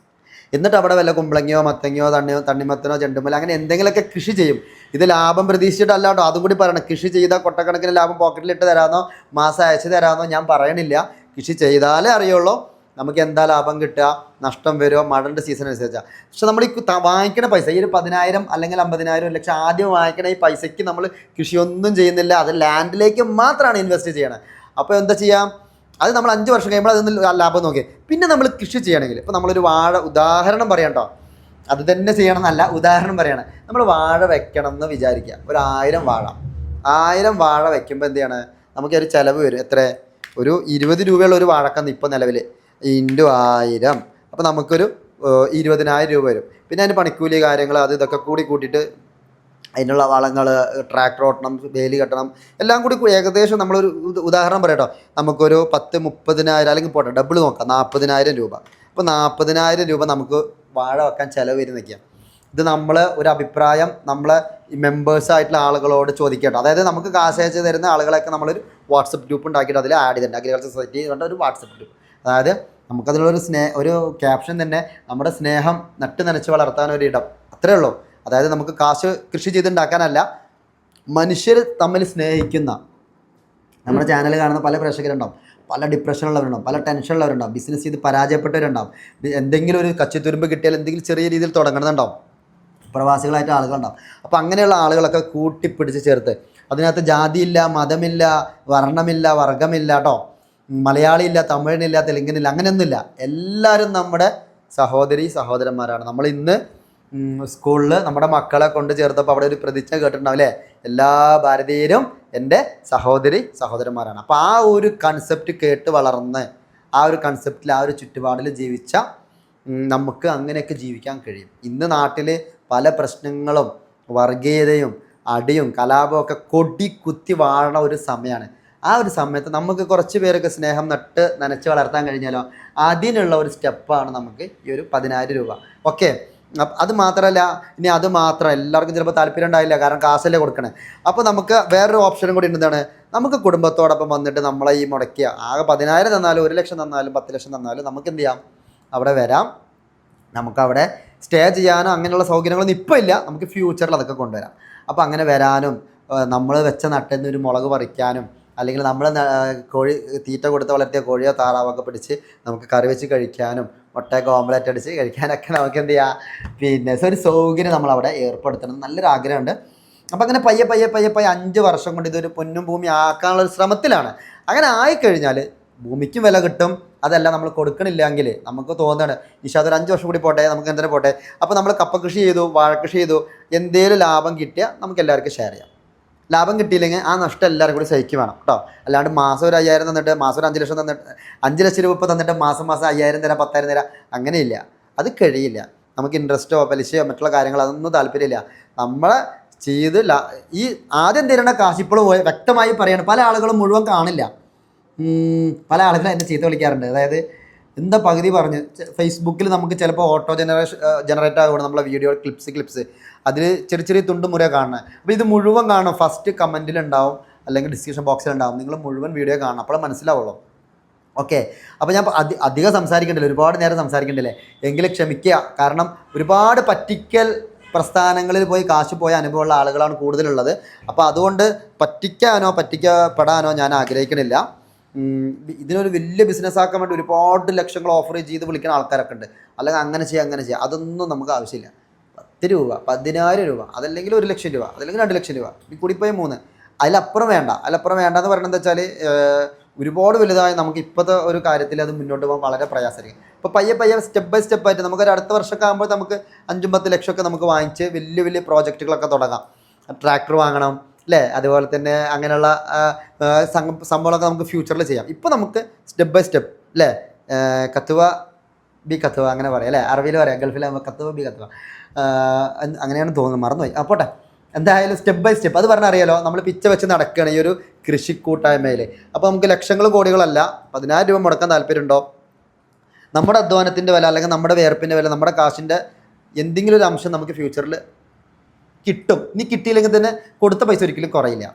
എന്നിട്ട് അവിടെ വല്ല കുമ്പളങ്ങയോ മത്തങ്ങയോ തണ്ണിമത്തനോ ചെണ്ടുമല്ലോ അങ്ങനെ എന്തെങ്കിലുമൊക്കെ കൃഷി ചെയ്യും. ഇത് ലാഭം പ്രതീക്ഷിച്ചിട്ടല്ല കേട്ടോ, അതും കൂടി പറയണം. കൃഷി ചെയ്താൽ കൊട്ടക്കണക്കിന് ലാഭം പോക്കറ്റിലിട്ട് തരാമെന്നോ മാസം അയച്ചു തരാമെന്നോ ഞാൻ പറയണില്ല. കൃഷി ചെയ്താലേ അറിയുള്ളൂ നമുക്ക് എന്താ ലാഭം കിട്ടുക, നഷ്ടം വരുമോ, മഴൻ്റെ സീസൺ അനുസരിച്ചാണ്. പക്ഷെ നമ്മൾ ഈ വാങ്ങിക്കണ പൈസ, ഈ ഒരു 10,000 അല്ലെങ്കിൽ 50,000, 1,00,000 ആദ്യം വാങ്ങിക്കണ ഈ പൈസയ്ക്ക് നമ്മൾ കൃഷിയൊന്നും ചെയ്യുന്നില്ല, അത് ലാൻഡിലേക്ക് മാത്രമാണ് ഇൻവെസ്റ്റ് ചെയ്യണത്. അപ്പോൾ എന്താ ചെയ്യാം, അത് നമ്മൾ 5 വർഷം കഴിയുമ്പോൾ അതൊന്നും ലാഭം നോക്കി പിന്നെ നമ്മൾ കൃഷി ചെയ്യണമെങ്കിൽ, ഇപ്പോൾ നമ്മളൊരു വാഴ ഉദാഹരണം പറയാം കേട്ടോ, അത് തന്നെ ചെയ്യണം എന്നല്ല, ഉദാഹരണം പറയണം. നമ്മൾ വാഴ വെക്കണം എന്ന് വിചാരിക്കുക, ഒരു 1000 വാഴ വെക്കുമ്പോൾ എന്ത് ചെയ്യണം, നമുക്കൊരു ചിലവ് വരും. എത്ര, ഒരു 20 രൂപയുള്ള ഒരു വാഴക്കന്ന് ഇപ്പോൾ നിലവിൽ ഇൻറ്റു 1000, അപ്പോൾ നമുക്കൊരു 20,000 രൂപ വരും. പിന്നെ അതിന് പണിക്കൂലി കാര്യങ്ങൾ അത് ഇതൊക്കെ കൂട്ടിയിട്ട് അതിനുള്ള വളങ്ങൾ, ട്രാക്ടർ ഓട്ടണം, വേലി കെട്ടണം, എല്ലാം കൂടി ഏകദേശം നമ്മളൊരു ഉദാഹരണം പറയട്ടോ, നമുക്കൊരു 10-30,000 അല്ലെങ്കിൽ പോട്ടെ ഡബിൾ നോക്കാം, 40,000 രൂപ. അപ്പോൾ 40,000 രൂപ നമുക്ക് വാഴ വെക്കാൻ ചിലവ് വരും നിൽക്കുക. ഇത് നമ്മൾ ഒരു അഭിപ്രായം നമ്മളെ മെമ്പേഴ്സായിട്ടുള്ള ആളുകളോട് ചോദിക്കട്ടോ. അതായത് നമുക്ക് കാശ് അയച്ച് തരുന്ന ആളുകളൊക്കെ നമ്മളൊരു വാട്സപ്പ് ഗ്രൂപ്പ് ഉണ്ടാക്കിയിട്ട് അതിൽ ആഡ് ചെയ്തിട്ടുണ്ട്. അഗ്രികൾച്ചർ സൊസൈറ്റി കൊണ്ട് ഒരു വാട്സപ്പ് ഗ്രൂപ്പ്. അതായത് നമുക്കതിലുള്ളൊരു ഒരു ക്യാപ്ഷൻ തന്നെ, നമ്മുടെ സ്നേഹം നട്ട് നനച്ച് വളർത്താനൊരിടം, അത്രയേ ഉള്ളൂ. അതായത് നമുക്ക് കാശ് കൃഷി ചെയ്തുണ്ടാക്കാനല്ല, മനുഷ്യർ തമ്മിൽ സ്നേഹിക്കുന്ന, നമ്മുടെ ചാനൽ കാണുന്ന പല പ്രേക്ഷകരുണ്ടാവും, പല ഡിപ്രഷനുള്ളവരുണ്ടാവും, പല ടെൻഷനുള്ളവരുണ്ടാവും, ബിസിനസ് ചെയ്ത് പരാജയപ്പെട്ടവരുണ്ടാവും, എന്തെങ്കിലും ഒരു കച്ചിത്തുരുമ്പ് കിട്ടിയാൽ എന്തെങ്കിലും ചെറിയ രീതിയിൽ തുടങ്ങുന്നുണ്ടാവും, പ്രവാസികളായിട്ട് ആളുകളുണ്ടാവും. അപ്പോൾ അങ്ങനെയുള്ള ആളുകളൊക്കെ കൂട്ടിപ്പിടിച്ച് ചേർത്ത്, അതിനകത്ത് ജാതിയില്ല, മതമില്ല, വർണ്ണമില്ല, വർഗമില്ല കേട്ടോ, മലയാളിയില്ല, തമിഴിനില്ല, തെലുങ്കിനില്ല, അങ്ങനെയൊന്നുമില്ല. എല്ലാവരും നമ്മുടെ സഹോദരന്മാരാണ്. നമ്മൾ ഇന്ന് സ്കൂളിൽ നമ്മുടെ മക്കളെ കൊണ്ട് ചേർത്തപ്പോൾ അവിടെ ഒരു പ്രതിജ്ഞ കേട്ടിട്ടുണ്ടാവും അല്ലേ, എല്ലാ ഭാരതീയരും എൻ്റെ സഹോദരന്മാരാണ്. അപ്പോൾ ആ ഒരു കൺസെപ്റ്റ് കേട്ട് വളർന്ന് ആ ഒരു കൺസെപ്റ്റിൽ ആ ഒരു ചുറ്റുപാടിൽ ജീവിച്ച നമുക്ക് അങ്ങനെയൊക്കെ ജീവിക്കാൻ കഴിയും. ഇന്ന് നാട്ടിൽ പല പ്രശ്നങ്ങളും വർഗീയതയും അടിയും കലാപവും ഒക്കെ കൊടി കുത്തി വാഴണ ഒരു സമയമാണ്. ആ ഒരു സമയത്ത് നമുക്ക് കുറച്ച് പേരൊക്കെ സ്നേഹം നനച്ച് വളർത്താൻ കഴിഞ്ഞാലോ, അതിനുള്ള ഒരു സ്റ്റെപ്പാണ് നമുക്ക് ഈ ഒരു 10,000 രൂപ. ഓക്കെ, അത് മാത്രമല്ല, ഇനി അത് മാത്രം എല്ലാവർക്കും ചിലപ്പോൾ താല്പര്യം ഉണ്ടായില്ല, കാരണം കാശല്ലേ കൊടുക്കണേ. അപ്പോൾ നമുക്ക് വേറൊരു ഓപ്ഷനും കൂടി എന്താണ്, നമുക്ക് കുടുംബത്തോടൊപ്പം വന്നിട്ട് നമ്മളെ ഈ മുടക്കിയ ആകെ 10,000 തന്നാലും 1,00,000 തന്നാലും 10,00,000 തന്നാലും നമുക്ക് എന്ത് ചെയ്യാം, അവിടെ വരാം. നമുക്കവിടെ സ്റ്റേ ചെയ്യാനോ അങ്ങനെയുള്ള സൗകര്യങ്ങളൊന്നും ഇപ്പോൾ ഇല്ല, നമുക്ക് ഫ്യൂച്ചറിൽ അതൊക്കെ കൊണ്ടുവരാം. അപ്പോൾ അങ്ങനെ വരാനും നമ്മൾ വെച്ച നട്ടിൽ നിന്ന് ഒരു മുളക് പറിക്കാനും, അല്ലെങ്കിൽ നമ്മൾ കോഴി തീറ്റ കൊടുത്ത് വളർത്തിയ കോഴിയോ താറാവൊക്കെ പിടിച്ച് നമുക്ക് കറി വെച്ച് കഴിക്കാനും മുട്ടയൊക്കെ ഓംലെറ്റ് അടിച്ച് കഴിക്കാനൊക്കെ നമുക്ക് എന്ത് ചെയ്യാം, പിന്നെ ഒരു സൗകര്യം നമ്മളവിടെ ഏർപ്പെടുത്തണം, നല്ലൊരു ആഗ്രഹമുണ്ട്. അപ്പോൾ അങ്ങനെ പയ്യെ 5 വർഷം കൊണ്ട് ഇതൊരു പൊന്നും ഭൂമി ആക്കാനുള്ള ഒരു ശ്രമത്തിലാണ്. അങ്ങനെ ആയിക്കഴിഞ്ഞാൽ ഭൂമിക്കും വില കിട്ടും. അതല്ല, നമ്മൾ കൊടുക്കണില്ലെങ്കിൽ നമുക്ക് തോന്നുകയാണ് നിഷാദ് ഒരു 5 വർഷം കൂടി പോട്ടെ, നമുക്ക് എന്തിനാ പോട്ടെ. അപ്പോൾ നമ്മൾ കപ്പ കൃഷി ചെയ്തു, വാഴ കൃഷി ചെയ്തു, എന്തേലും ലാഭം കിട്ടിയാൽ നമുക്ക് എല്ലാവർക്കും ഷെയർ ചെയ്യാം. ലാഭം കിട്ടിയില്ലെങ്കിൽ ആ നഷ്ടം എല്ലാവരും കൂടി സഹിക്കും വേണം കേട്ടോ. അല്ലാണ്ട് മാസം ഒരു 5,000 തന്നിട്ട്, മാസം ഒരു 5 ലക്ഷം തന്നിട്ട്, 5 ലക്ഷം രൂപ തന്നിട്ട് മാസം 5,000 തരാം, 10,000 തരാം, അങ്ങനെയില്ല. അത് കഴിയില്ല. നമുക്ക് ഇൻട്രസ്റ്റോ പലിശയോ മറ്റുള്ള കാര്യങ്ങൾ അതൊന്നും താല്പര്യമില്ല. നമ്മളെ ചെയ്ത് ഈ ആദ്യം തരുന്ന കാശ് ഇപ്പോഴും വ്യക്തമായി പറയണം. പല ആളുകളും മുഴുവൻ കാണില്ല. പല ആളുകളും എന്നെ ചീത്ത വിളിക്കാറുണ്ട്. അതായത് എന്താ പകുതി പറഞ്ഞ്, ഫേസ്ബുക്കിൽ നമുക്ക് ചിലപ്പോൾ ജനറേറ്റ് ആകുകയാണ് നമ്മളെ വീഡിയോ ക്ലിപ്സ്, അതിൽ ചെറിയ തുണ്ട് മുറ കാണുന്നത്. അപ്പോൾ ഇത് മുഴുവൻ കാണണം. ഫസ്റ്റ് കമൻറ്റിലുണ്ടാവും, അല്ലെങ്കിൽ ഡിസ്ക്രിപ്ഷൻ ബോക്സിലുണ്ടാവും. നിങ്ങൾ മുഴുവൻ വീഡിയോ കാണണം, അപ്പോൾ മനസ്സിലാവുള്ളൂ. ഓക്കെ, അപ്പോൾ ഞാൻ അധികം സംസാരിക്കണ്ടില്ല, ഒരുപാട് നേരം സംസാരിക്കണ്ടില്ലേ, എങ്കിലും ക്ഷമിക്കുക. കാരണം ഒരുപാട് പറ്റിക്കൽ പ്രസ്ഥാനങ്ങളിൽ പോയി കാശ് പോയ അനുഭവമുള്ള ആളുകളാണ് കൂടുതലുള്ളത്. അപ്പോൾ അതുകൊണ്ട് പറ്റിക്കപ്പെടാനോ ഞാൻ ആഗ്രഹിക്കണില്ല. ഇതിനൊരു വലിയ ബിസിനസ്സാക്കാൻ വേണ്ടി ഒരുപാട് ലക്ഷങ്ങൾ ഓഫർ ചെയ്ത് വിളിക്കുന്ന ആൾക്കാരൊക്കെ ഉണ്ട്. അല്ലെങ്കിൽ അങ്ങനെ ചെയ്യുക, അതൊന്നും നമുക്ക് ആവശ്യമില്ല. 10 രൂപ, 10,000 രൂപ, അതല്ലെങ്കിൽ 1,00,000 രൂപ, അതല്ലെങ്കിൽ 2,00,000 രൂപ, ഈ കൂടിപ്പോയി 3, അതിലപ്പുറം വേണ്ടെന്ന് പറയുന്നത് എന്താ വെച്ചാൽ ഒരുപാട് വലുതായി നമുക്ക് ഇപ്പോഴത്തെ ഒരു കാര്യത്തിൽ അത് മുന്നോട്ട് പോകാൻ വളരെ പ്രയാസമായിരിക്കും. ഇപ്പോൾ പയ്യെ സ്റ്റെപ്പ് ബൈ സ്റ്റെപ്പായിട്ട് നമുക്കൊരു അടുത്ത വർഷമൊക്കെ ആകുമ്പോൾ നമുക്ക് 5-10 ലക്ഷമൊക്കെ നമുക്ക് വാങ്ങിച്ച് വലിയ പ്രോജക്റ്റുകളൊക്കെ തുടങ്ങാം. ട്രാക്ടർ വാങ്ങണം അല്ലേ, അതുപോലെ തന്നെ അങ്ങനെയുള്ള സംഭവങ്ങളൊക്കെ നമുക്ക് ഫ്യൂച്ചറിൽ ചെയ്യാം. ഇപ്പോൾ നമുക്ക് സ്റ്റെപ്പ് ബൈ സ്റ്റെപ്പ് അല്ലേ, കത്തുവ ബി കത്തുവ അങ്ങനെ പറയാം അല്ലേ, അറബിയിൽ പറയാം, ഗൾഫിലാകുമ്പോൾ കത്തുവ ബി കത്തുവ, അങ്ങനെയാണ് തോന്നുന്നത്, മറന്നുപോയി. പോട്ടെ, എന്തായാലും സ്റ്റെപ്പ് ബൈ സ്റ്റെപ്പ് അത് പറഞ്ഞറിയാലോ. നമ്മൾ പിച്ച വെച്ച് നടക്കുകയാണ് ഈ ഒരു കൃഷി കൂട്ടായ്മയിൽ. അപ്പോൾ നമുക്ക് ലക്ഷങ്ങൾ കോടികളല്ല, 10,000 രൂപ മുടക്കാൻ താല്പര്യമുണ്ടോ? നമ്മുടെ അധ്വാനത്തിൻ്റെ വില, അല്ലെങ്കിൽ നമ്മുടെ വേർപ്പിൻ്റെ വില, നമ്മുടെ കാശിൻ്റെ എന്തെങ്കിലും ഒരു അംശം നമുക്ക് ഫ്യൂച്ചറിൽ കിട്ടും. ഇനി കിട്ടിയില്ലെങ്കിൽ തന്നെ കൊടുത്ത പൈസ ഒരിക്കലും കുറയില്ല,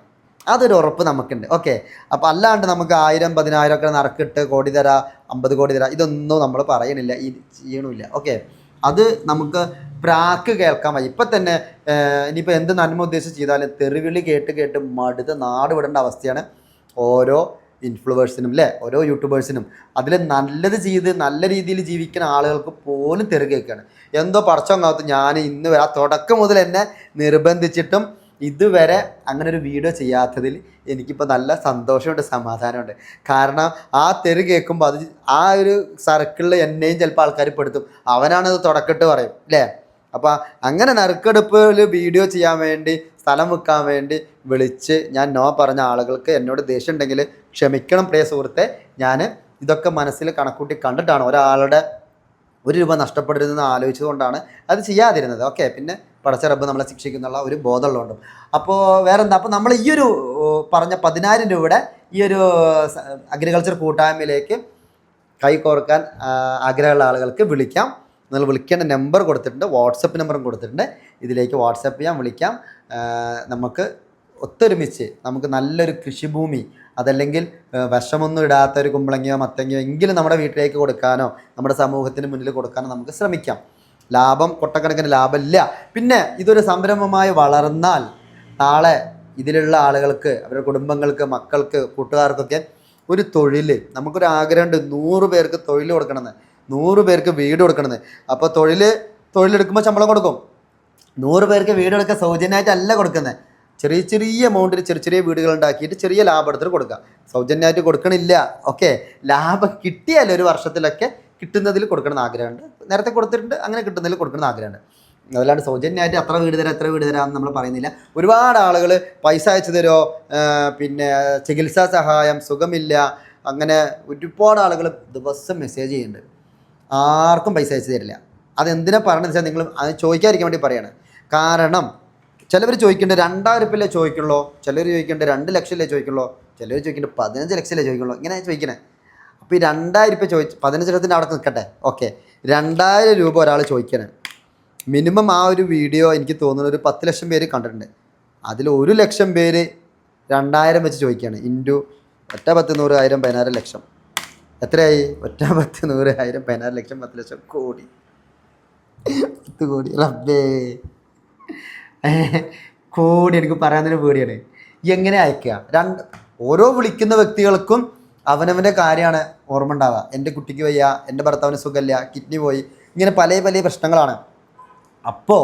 അതൊരു ഉറപ്പ് നമുക്കുണ്ട്. ഓക്കെ, അപ്പോൾ അല്ലാണ്ട് നമുക്ക് 1,000 10,000 ഒക്കെ നറുക്കിട്ട് കോടി തരാം, 50 കോടി തരാം, ഇതൊന്നും നമ്മൾ പറയണില്ല, ചെയ്യണമില്ല. ഓക്കെ, അത് നമുക്ക് പ്രാക്ക് കേൾക്കാൻ വയ്യ. ഇപ്പം തന്നെ ഇനിയിപ്പോൾ എന്ത് നന്മ ഉദ്ദേശിച്ച് ചെയ്താലും തെറിവിളി കേട്ട് മടുത്ത് നാട് വിടേണ്ട അവസ്ഥയാണ് ഓരോ ഇൻഫ്ലുവേഴ്സിനും അല്ലേ, ഓരോ യൂട്യൂബേഴ്സിനും. അതിൽ നല്ലത് ചെയ്ത് നല്ല രീതിയിൽ ജീവിക്കുന്ന ആളുകൾക്ക് പോലും തെറി കേൾക്കുകയാണ്. എന്തോ പടച്ചോങ്ങാത്ത ഞാൻ ഇന്ന് വരെ തുടക്കം മുതൽ എന്നെ നിർബന്ധിച്ചിട്ടും ഇതുവരെ അങ്ങനെ ഒരു വീഡിയോ ചെയ്യാത്തതിൽ എനിക്കിപ്പോൾ നല്ല സന്തോഷമുണ്ട്, സമാധാനമുണ്ട്. കാരണം ആ തെറി കേൾക്കുമ്പോൾ അത് ആ ഒരു സർക്കിളിൽ എന്നെയും ചിലപ്പോൾ ആൾക്കാർ പെടുത്തും, അവനാണത് തുടക്കിട്ട് പറയും അല്ലേ. അപ്പോൾ അങ്ങനെ നറുക്കെടുപ്പിൽ വീഡിയോ ചെയ്യാൻ വേണ്ടി, സ്ഥലം വെക്കാൻ വേണ്ടി വിളിച്ച് ഞാൻ നോ പറഞ്ഞ ആളുകൾക്ക് എന്നോട് ദേഷ്യം ഉണ്ടെങ്കിൽ ക്ഷമിക്കണം പ്രിയ സുഹൃത്തെ. ഞാൻ ഇതൊക്കെ മനസ്സിൽ കണക്കൂട്ടി കണ്ടിട്ടാണ്, ഒരാളുടെ 1 രൂപ നഷ്ടപ്പെടരുതെന്ന് ആലോചിച്ചുകൊണ്ടാണ് അത് ചെയ്യാതിരുന്നത്. ഓക്കെ, പിന്നെ പടച്ച റബ്ബ് നമ്മളെ ശിക്ഷിക്കുന്നുള്ള ഒരു ബോധമുള്ളതുകൊണ്ടും. അപ്പോൾ വേറെന്താ, അപ്പോൾ നമ്മൾ ഈ ഒരു പറഞ്ഞ 10,000 രൂപയുടെ ഈ ഒരു അഗ്രികൾച്ചർ കൂട്ടായ്മയിലേക്ക് കൈ കോർക്കാൻ ആഗ്രഹമുള്ള ആളുകൾക്ക് വിളിക്കാം. നിങ്ങൾ വിളിക്കേണ്ട നമ്പർ കൊടുത്തിട്ടുണ്ട്, വാട്സപ്പ് നമ്പറും കൊടുത്തിട്ടുണ്ട്. ഇതിലേക്ക് വാട്സപ്പ് ചെയ്യാം, വിളിക്കാം. നമുക്ക് ഒത്തൊരുമിച്ച് നമുക്ക് നല്ലൊരു കൃഷിഭൂമി, അതല്ലെങ്കിൽ വിഷമൊന്നും ഇടാത്തൊരു കുമ്പളങ്ങയോ മത്തങ്ങയോ എങ്കിലും നമ്മുടെ വീട്ടിലേക്ക് കൊടുക്കാനോ നമ്മുടെ സമൂഹത്തിന് മുന്നിൽ കൊടുക്കാനോ നമുക്ക് ശ്രമിക്കാം. ലാഭം കൊട്ടക്കണക്കിന് ലാഭമില്ല. പിന്നെ ഇതൊരു സംരംഭമായി വളർന്നാൽ നാളെ ഇതിലുള്ള ആളുകൾക്ക്, അവരുടെ കുടുംബങ്ങൾക്ക്, മക്കൾക്ക്, കൂട്ടുകാർക്കൊക്കെ ഒരു തൊഴിൽ, നമുക്കൊരു ആഗ്രഹമുണ്ട് 100 പേർക്ക് തൊഴിൽ കൊടുക്കണമെന്ന്, 100 പേർക്ക് വീട് കൊടുക്കണമെന്ന്. അപ്പോൾ തൊഴിലെടുക്കുമ്പോൾ ശമ്പളം കൊടുക്കും. 100 പേർക്ക് വീടെടുക്കാൻ സൗജന്യമായിട്ടല്ല കൊടുക്കുന്നത്, ചെറിയ എമൗണ്ടിൽ ചെറിയ വീടുകൾ ഉണ്ടാക്കിയിട്ട് ചെറിയ ലാഭം എടുത്തിട്ട് കൊടുക്കുക. സൗജന്യമായിട്ട് കൊടുക്കണില്ല. ഓക്കെ, ലാഭം കിട്ടിയാൽ ഒരു വർഷത്തിലൊക്കെ കിട്ടുന്നതിൽ കൊടുക്കണമെന്ന് ആഗ്രഹമുണ്ട്. നേരത്തെ കൊടുത്തിട്ടുണ്ട്, അങ്ങനെ കിട്ടുന്നതിൽ കൊടുക്കണമെന്ന് ആഗ്രഹമുണ്ട്. അതല്ലാണ്ട് സൗജന്യമായിട്ട് എത്ര വീട് തരാം എന്ന് നമ്മൾ പറയുന്നില്ല. ഒരുപാട് ആളുകൾ പൈസ അയച്ചു തരുമോ, പിന്നെ ചികിത്സാ സഹായം, സുഖമില്ല, അങ്ങനെ ഒരുപാട് ആളുകൾ ദിവസം മെസ്സേജ് ചെയ്യുന്നുണ്ട്. ആർക്കും പൈസ അയച്ചു തരില്ല. അതെന്തിനാ പറയണമെന്ന് വെച്ചാൽ നിങ്ങൾ അത് ചോദിക്കാതിരിക്കാൻ വേണ്ടി പറയാണ്. കാരണം ചിലവർ ചോദിക്കേണ്ടത് 2000 റുപ്യല്ലേ ചോദിക്കുള്ളൂ, ചിലർ ചോദിക്കേണ്ടത് 2 ലക്ഷമല്ലേ ചോദിക്കുള്ളൂ, ചിലർ ചോദിക്കേണ്ടത് 15 ലക്ഷമല്ലേ ചോദിക്കുള്ളൂ, ഇങ്ങനെ ചോദിക്കണേ. അപ്പോൾ ഈ 2000 റുപ്യ 15 ലക്ഷത്തിൻ്റെ അവിടെ നിൽക്കട്ടെ, ഓക്കെ, 2000 രൂപ ഒരാൾ ചോദിക്കണേ. മിനിമം ആ ഒരു വീഡിയോ എനിക്ക് തോന്നുന്നു ഒരു 10 ലക്ഷം പേര് കണ്ടിട്ടുണ്ട്. അതിൽ 1 ലക്ഷം പേര് 2000 വെച്ച് ചോദിക്കുകയാണ്. ഇൻറ്റു ഒറ്റ 10 100 1000 16 ലക്ഷം എത്രയായി? ഒറ്റ 10 100 1000 16 ലക്ഷം 10 ലക്ഷം കോടി 10 കോടി റബ്ബേ കോടി. എനിക്ക് പറയാൻ തന്നെ പേടിയാണ്. എങ്ങനെ അയക്കുക? ഓരോ വിളിക്കുന്ന വ്യക്തികൾക്കും അവനവൻ്റെ കാര്യമാണ് ഓർമ്മ ഉണ്ടാവുക. എൻ്റെ കുട്ടിക്ക് വയ്യ, എൻ്റെ ഭർത്താവിന് സുഖമില്ല, കിഡ്നി പോയി, ഇങ്ങനെ പല പല പ്രശ്നങ്ങളാണ്. അപ്പോൾ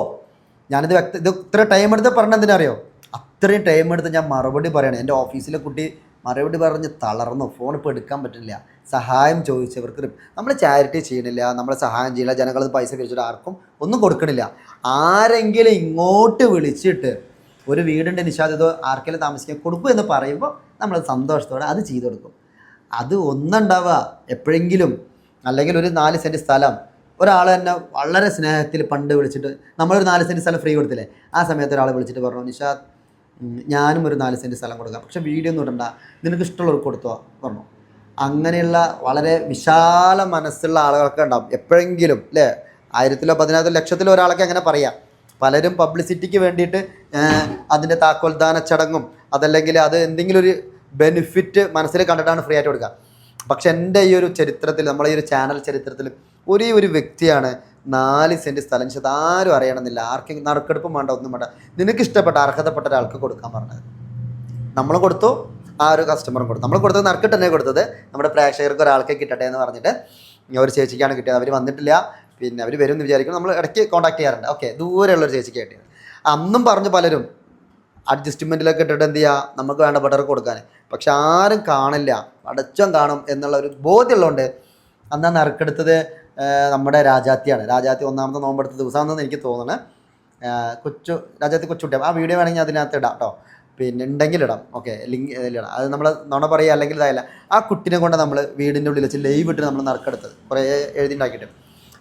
ഞാനിത് ഇത് ഇത്ര ടൈം എടുത്ത് പറഞ്ഞ എന്തിനറിയോ? അത്രയും ടൈം എടുത്ത് ഞാൻ മറുപടി പറയണം. എൻ്റെ ഓഫീസിലെ കുട്ടി മറുപടി പറഞ്ഞ് തളർന്നു, ഫോൺ ഇപ്പോൾ എടുക്കാൻ പറ്റില്ല, സഹായം ചോദിച്ചവർക്ക് നമ്മൾ ചാരിറ്റി ചെയ്യണില്ല, നമ്മൾ സഹായം ചെയ്യില്ല, ജനങ്ങളത് പൈസ പിരിച്ചിട്ട് ആർക്കും ഒന്നും കൊടുക്കണില്ല. ആരെങ്കിലും ഇങ്ങോട്ട് വിളിച്ചിട്ട് ഒരു വീടിൻ്റെ നിഷാദ് ആർക്കെങ്കിലും താമസിക്കാൻ കൊടുക്കും എന്ന് പറയുമ്പോൾ നമ്മൾ സന്തോഷത്തോടെ അത് ചെയ്തു കൊടുക്കും. അത് ഒന്നുണ്ടാവുക എപ്പോഴെങ്കിലും, അല്ലെങ്കിൽ ഒരു 4 സെൻറ്റ് സ്ഥലം ഒരാൾ തന്നെ വളരെ സ്നേഹത്തിൽ പണ്ട് വിളിച്ചിട്ട്, നമ്മളൊരു 4 സെൻറ്റ് സ്ഥലം ഫ്രീ കൊടുത്തില്ലേ, ആ സമയത്ത് ഒരാൾ വിളിച്ചിട്ട് പറഞ്ഞു, നിഷാദ് ഞാനും ഒരു 4 സെൻറ്റ് സ്ഥലം കൊടുക്കാം, പക്ഷേ വീഡിയോ ഒന്നും ഇടണ്ട, നിനക്ക് ഇഷ്ടമുള്ളവർക്ക് കൊടുത്തോ പറഞ്ഞു. അങ്ങനെയുള്ള വളരെ വിശാല മനസ്സുള്ള ആളുകളൊക്കെ ഉണ്ടാവും എപ്പോഴെങ്കിലും, അല്ലേ? 1000-ലോ 10,000-ലോ ലക്ഷത്തിലോ ഒരാളൊക്കെ അങ്ങനെ പറയാം. പലരും പബ്ലിസിറ്റിക്ക് വേണ്ടിയിട്ട് അതിൻ്റെ താക്കോൽദാന ചടങ്ങും അതല്ലെങ്കിൽ അത് എന്തെങ്കിലും ഒരു ബെനിഫിറ്റ് മനസ്സിൽ കണ്ടിട്ടാണ് ഫ്രീ ആയിട്ട് കൊടുക്കുക. പക്ഷെ എൻ്റെ ഈ ഒരു ചരിത്രത്തിൽ, നമ്മളെ ഈ ഒരു ചാനൽ ചരിത്രത്തിൽ ഒരേ ഒരു വ്യക്തിയാണ് 4 സെൻറ്റ് സ്ഥലം ആരും അറിയണമെന്നില്ല, ആർക്കും നറുക്കെടുപ്പും വേണ്ട, ഒന്നും വേണ്ട, നിനക്ക് ഇഷ്ടപ്പെട്ട അർഹതപ്പെട്ട ഒരാൾക്ക് കൊടുക്കാൻ പറഞ്ഞത്. നമ്മൾ കൊടുത്തു, ആ ഒരു കസ്റ്റമറും കൊടുത്തു. നമ്മൾ കൊടുത്തത് നറുക്കിട്ട് തന്നെ കൊടുത്തത്, നമ്മുടെ പ്രേക്ഷകർക്ക് ഒരാൾക്ക് കിട്ടട്ടെ എന്ന് പറഞ്ഞിട്ട് ഒരു ചേച്ചിക്കാണ് കിട്ടിയത്. അവർ വന്നിട്ടില്ല, പിന്നെ അവർ വരും എന്ന് വിചാരിക്കും. നമ്മൾ ഇടയ്ക്ക് കോൺടാക്ട് ചെയ്യാറുണ്ട്. ഓക്കെ, ദൂരെയുള്ളൊരു ചേച്ചിക്ക് കിട്ടിയത്. അന്നും പറഞ്ഞു പലരും അഡ്ജസ്റ്റ്മെൻറ്റിലൊക്കെ ഇട്ടിട്ട് എന്ത് ചെയ്യുക, നമുക്ക് വേണ്ടപ്പെട്ടവർക്ക് കൊടുക്കാൻ. പക്ഷെ ആരും കാണില്ല, അടച്ചം കാണും എന്നുള്ള ഒരു ബോധ്യമുള്ളതുകൊണ്ട് അന്നാ നറുക്കെടുത്തത് നമ്മുടെ രാജാത്തിയാണ്. രാജാത്തി 1ാമത്തെ നോമ്പെടുത്ത ദിവസമാണെന്ന് എനിക്ക് തോന്നുന്നത്. രാജാത്തി കൊച്ചുകുട്ടി. ആ വീഡിയോ വേണമെങ്കിൽ അതിനകത്ത് ഇടാം കേട്ടോ, പിന്നെ ഉണ്ടെങ്കിൽ ഇടാം. ഓക്കെ, ലിങ്ക് ഇതിലിടാം. അത് നമ്മൾ നുണ പറയുക അല്ലെങ്കിൽ ഇതായില്ല. ആ കുട്ടീനെ കൊണ്ട് നമ്മൾ വീടിൻ്റെ ഉള്ളിൽ വെച്ച് ലൈവ് ഇട്ട് നമ്മൾ നറുക്കെടുത്തത്, കുറേ എഴുതിണ്ടാക്കിയിട്ട്.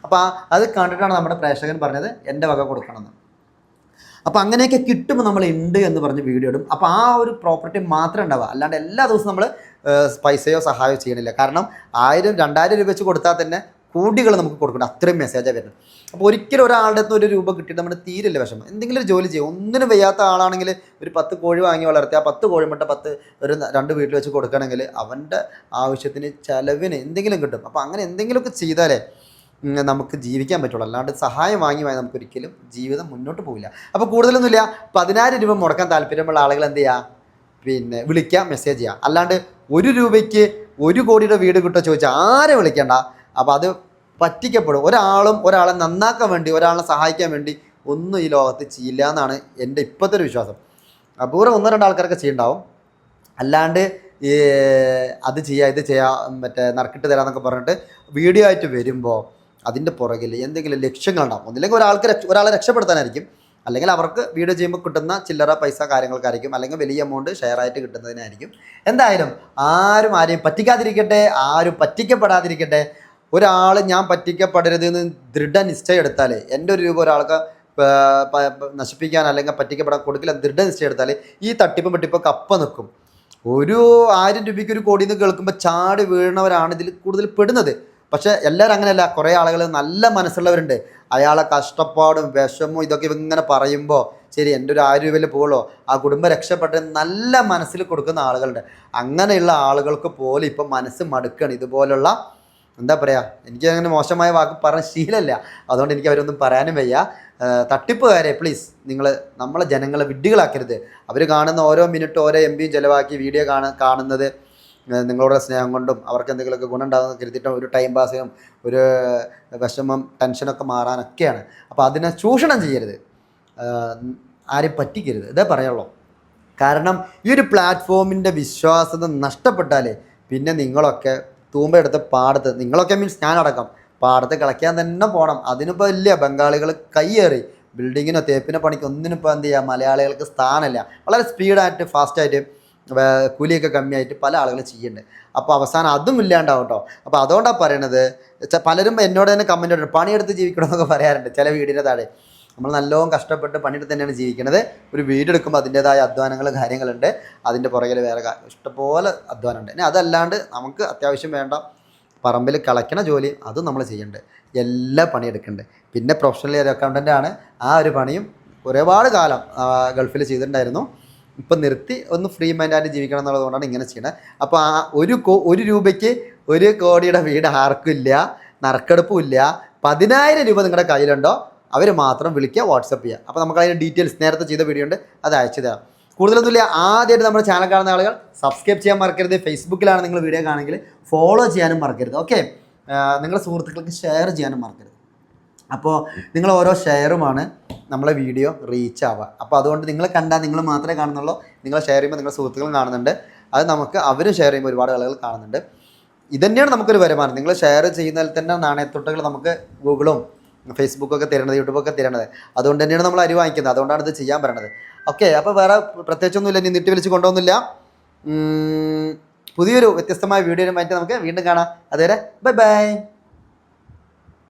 അപ്പോൾ അത് കണ്ടിട്ടാണ് നമ്മുടെ പ്രേക്ഷകൻ പറഞ്ഞത് എൻ്റെ വക കൊടുക്കണമെന്ന്. അപ്പോൾ അങ്ങനെയൊക്കെ കിട്ടുമ്പോൾ നമ്മൾ ഉണ്ട് എന്ന് പറഞ്ഞ് വീഡിയോ ഇടും. അപ്പോൾ ആ ഒരു പ്രോപ്പർട്ടി മാത്രമേ ഉണ്ടാവുക, അല്ലാണ്ട് എല്ലാ ദിവസവും നമ്മൾ പൈസയോ സഹായമോ ചെയ്യണില്ല. കാരണം 1000-2000 രൂപ വെച്ച് കൊടുത്താൽ തന്നെ കോടികൾ നമുക്ക് കൊടുക്കണം, അത്രയും മെസ്സേജാണ് വരുന്നത്. അപ്പോൾ ഒരിക്കലും ഒരാളുടെ അടുത്ത് 1 രൂപ കിട്ടിയിട്ട് നമ്മൾ തീരില്ല വിഷമം. എന്തെങ്കിലും ഒരു ജോലി ചെയ്യും. ഒന്നിനും വയ്യാത്ത ആളാണെങ്കിൽ ഒരു 10 കോഴി വാങ്ങി വളർത്തി ആ 10 കോഴിമുട്ട 2 വീട്ടിൽ വെച്ച് കൊടുക്കണമെങ്കിൽ അവൻ്റെ ആവശ്യത്തിന് ചിലവിന് എന്തെങ്കിലും കിട്ടും. അപ്പോൾ അങ്ങനെ എന്തെങ്കിലുമൊക്കെ ചെയ്താലേ നമുക്ക് ജീവിക്കാൻ പറ്റുള്ളൂ. അല്ലാണ്ട് സഹായം വാങ്ങി നമുക്കൊരിക്കലും ജീവിതം മുന്നോട്ട് പോവില്ല. അപ്പോൾ കൂടുതലൊന്നുമില്ല, 10,000 രൂപ മുടക്കാൻ താല്പര്യമുള്ള ആളുകൾ എന്ത് ചെയ്യുക, പിന്നെ വിളിക്കുക, മെസ്സേജ് ചെയ്യുക. അല്ലാണ്ട് 1 രൂപയ്ക്ക് 1 കോടിയുടെ വീട് കിട്ടുമോ ചോദിച്ചാൽ ആരെ വിളിക്കേണ്ട. അപ്പോൾ അത് പറ്റിക്കപ്പെടും. ഒരാളും ഒരാളെ നന്നാക്കാൻ വേണ്ടി, ഒരാളെ സഹായിക്കാൻ വേണ്ടി ഒന്നും ഈ ലോകത്ത് ചെയ്യില്ല എന്നാണ് എൻ്റെ ഇപ്പോഴത്തെ ഒരു വിശ്വാസം. അപൂർവം 1-2 ആൾക്കാരൊക്കെ ചെയ്യുന്നുണ്ടാവും. അല്ലാണ്ട് അത് ചെയ്യുക, ഇത് ചെയ്യുക, മറ്റേ നറുക്കിട്ട് തരാമെന്നൊക്കെ പറഞ്ഞിട്ട് വീഡിയോ ആയിട്ട് വരുമ്പോൾ അതിൻ്റെ പുറകിൽ എന്തെങ്കിലും ലക്ഷ്യങ്ങളുണ്ടാവും. ഒന്നില്ലെങ്കിൽ ഒരാളെ രക്ഷപ്പെടുത്താനായിരിക്കും, അല്ലെങ്കിൽ അവർക്ക് വീഡിയോ ചെയ്യുമ്പോൾ കിട്ടുന്ന ചില്ലറ പൈസ കാര്യങ്ങൾക്കായിരിക്കും, അല്ലെങ്കിൽ വലിയ എമൗണ്ട് ഷെയർ ആയിട്ട് കിട്ടുന്നതിനായിരിക്കും. എന്തായാലും ആരെയും പറ്റിക്കാതിരിക്കട്ടെ, ആരും പറ്റിക്കപ്പെടാതിരിക്കട്ടെ. ഒരാൾ ഞാൻ പറ്റിക്കപ്പെടരുത് എന്ന് ദൃഢനിശ്ചയം എടുത്താൽ, എൻ്റെ 1 രൂപ ഒരാൾക്ക് നശിപ്പിക്കാൻ അല്ലെങ്കിൽ പറ്റിക്കപ്പെടാൻ കൊടുക്കില്ല ദൃഢനിശ്ചയം എടുത്താൽ ഈ തട്ടിപ്പും വെട്ടിപ്പൊക്കെ അപ്പം നിൽക്കും. 1000 രൂപയ്ക്ക് 1 കോടി എന്ന് കേൾക്കുമ്പോൾ ചാടി വീഴുന്നവരാണ് ഇതിൽ കൂടുതൽ പെടുന്നത്. പക്ഷേ എല്ലാവരും അങ്ങനെയല്ല. കുറേ ആളുകൾ നല്ല മനസ്സുള്ളവരുണ്ട്. അയാളെ കഷ്ടപ്പാടും വിഷമവും ഇതൊക്കെ ഇങ്ങനെ പറയുമ്പോൾ ശരി എൻ്റെ ഒരു 1000 രൂപയിൽ പോകുള്ളൂ, ആ കുടുംബം രക്ഷപ്പെട്ട് നല്ല മനസ്സിൽ കൊടുക്കുന്ന ആളുകളുണ്ട്. അങ്ങനെയുള്ള ആളുകൾക്ക് പോലും ഇപ്പം മനസ്സ് മടുക്കുകയാണ്. ഇതുപോലുള്ള എന്താ പറയുക, എനിക്ക് അങ്ങനെ മോശമായ വാക്ക് പറഞ്ഞ ശീലമല്ല, അതുകൊണ്ട് എനിക്ക് അവരൊന്നും പറയാനും വയ്യ. തട്ടിപ്പുകാരെ പ്ലീസ്, നിങ്ങൾ നമ്മളെ ജനങ്ങളെ വിഡ്ഢികളാക്കരുത്. അവർ കാണുന്ന ഓരോ മിനിറ്റ് ഓരോ MB ചിലവാക്കി വീഡിയോ കാണുന്നത് നിങ്ങളുടെ സ്നേഹം കൊണ്ടും അവർക്ക് എന്തെങ്കിലുമൊക്കെ ഗുണം ഉണ്ടാകുന്ന കരുതിയിട്ട് ഒരു ടൈം പാസിനും ഒരു വിഷമം ടെൻഷനൊക്കെ മാറാനൊക്കെയാണ്. അപ്പോൾ അതിനെ ചൂഷണം ചെയ്യരുത്, ആരെയും പറ്റിക്കരുത്, ഇതേ പറയുള്ളൂ. കാരണം ഈ ഒരു പ്ലാറ്റ്ഫോമിൻ്റെ വിശ്വാസ്യത നഷ്ടപ്പെട്ടാൽ പിന്നെ നിങ്ങളൊക്കെ തൂമ്പെടുത്ത് പാടത്ത്, നിങ്ങളൊക്കെ മീൻസ് ഞാനടക്കം പാടത്ത് കളിക്കാൻ തന്നെ പോകണം. അതിനിപ്പോൾ ഇല്ല, ബംഗാളികൾ കയ്യേറി ബിൽഡിങ്ങിനോ തേപ്പിനോ പണിക്ക് ഒന്നിനും ഇപ്പോൾ എന്ത് ചെയ്യുക, മലയാളികൾക്ക് സ്ഥാനമില്ല. വളരെ സ്പീഡായിട്ട് ഫാസ്റ്റായിട്ട് കൂലിയൊക്കെ കമ്മിയായിട്ട് പല ആളുകൾ ചെയ്യുന്നുണ്ട്. അപ്പോൾ അവസാനം അതും ഇല്ലാണ്ടാവും കേട്ടോ. അപ്പോൾ അതുകൊണ്ടാണ് പറയണത്, പലരും എന്നോട് തന്നെ കമൻറ്റ് ഇടും പണിയെടുത്ത് ജീവിക്കണമെന്നൊക്കെ പറയാറുണ്ട് ചില വീടിൻ്റെ താഴെ. നമ്മൾ നല്ലോണം കഷ്ടപ്പെട്ട് പണിയെടുത്ത് തന്നെയാണ് ജീവിക്കുന്നത്. ഒരു വീട് എടുക്കുമ്പോൾ അതിൻ്റേതായ അധ്വാനങ്ങൾ കാര്യങ്ങളുണ്ട്, അതിൻ്റെ പുറകിൽ വേറെ ഇഷ്ടംപോലെ അധ്വാനമുണ്ട്. ഇനി അതല്ലാണ്ട് നമുക്ക് അത്യാവശ്യം വേണ്ട പറമ്പിൽ കളയ്ക്കണ ജോലി അതും നമ്മൾ ചെയ്യുന്നുണ്ട്, എല്ലാ പണിയെടുക്കുന്നുണ്ട്. പിന്നെ പ്രൊഫഷണൽ അക്കൗണ്ടൻ്റാണ്, ആ ഒരു പണിയും ഒരുപാട് കാലം ഗൾഫിൽ ചെയ്തിട്ടുണ്ടായിരുന്നു. ഇപ്പം നിർത്തി, ഒന്ന് ഫ്രീ മൈൻഡായിട്ട് ജീവിക്കണം എന്നുള്ളതുകൊണ്ടാണ് ഇങ്ങനെ ചെയ്യുന്നത്. അപ്പോൾ ആ ഒരു രൂപയ്ക്ക് 1 കോടിയുടെ വീട് ആർക്കും ഇല്ല, നറുക്കെടുപ്പും ഇല്ല. 10,000 രൂപ നിങ്ങളുടെ കയ്യിലുണ്ടോ അവർ മാത്രം വിളിക്കുക, വാട്സപ്പ് ചെയ്യുക. അപ്പോൾ നമുക്ക് അതിൻ്റെ ഡീറ്റെയിൽസ് നേരത്തെ ചെയ്ത വീഡിയോ ഉണ്ട്, അത് അയച്ചു തരാം. കൂടുതലൊന്നുമില്ല, ആദ്യമായിട്ട് നമ്മുടെ ചാനൽ കാണുന്ന ആളുകൾ സബ്സ്ക്രൈബ് ചെയ്യാൻ മറക്കരുത്. ഫേസ്ബുക്കിലാണ് നിങ്ങൾ വീഡിയോ കാണുമെങ്കിൽ ഫോളോ ചെയ്യാനും മറക്കരുത്. ഓക്കെ, നിങ്ങളുടെ സുഹൃത്തുക്കൾക്ക് ഷെയർ ചെയ്യാനും മറക്കരുത്. അപ്പോൾ നിങ്ങൾ ഓരോ ഷെയറുമാണ് നമ്മളെ വീഡിയോ റീച്ച് ആവുക. അപ്പോൾ അതുകൊണ്ട് നിങ്ങൾ കണ്ടാൽ നിങ്ങൾ മാത്രമേ കാണുന്നുള്ളൂ, നിങ്ങൾ ഷെയർ ചെയ്യുമ്പോൾ നിങ്ങളുടെ സുഹൃത്തുക്കളും കാണുന്നുണ്ട്, അത് നമുക്ക് അവരും ഷെയർ ചെയ്യുമ്പോൾ ഒരുപാട് ആളുകൾ കാണുന്നുണ്ട്. ഇതുതന്നെയാണ് നമുക്കൊരു വരുമാനം. നിങ്ങൾ ഷെയർ ചെയ്യുന്നതിൽ തന്നെ നാണയത്തുട്ടുകൾ നമുക്ക് ഗൂഗിളും ഫേസ്ബുക്കൊക്കെ തരുന്നത്, യൂട്യൂബൊക്കെ തരുന്നത്. അതുകൊണ്ട് തന്നെയാണ് നമ്മൾ അരി വാങ്ങിക്കുന്നത്, അതുകൊണ്ടാണ് ഇത് ചെയ്യാൻ പറയുന്നത്. ഓക്കെ, അപ്പോൾ വേറെ പ്രത്യേകിച്ചൊന്നുമില്ല, ഇനി നീട്ടി വിളിച്ച് കൊണ്ടുപോകുന്നില്ല. പുതിയൊരു വ്യത്യസ്തമായ വീഡിയോയുമായിട്ട് നമുക്ക് വീണ്ടും കാണാം. അതുവരെ ബൈ ബൈ.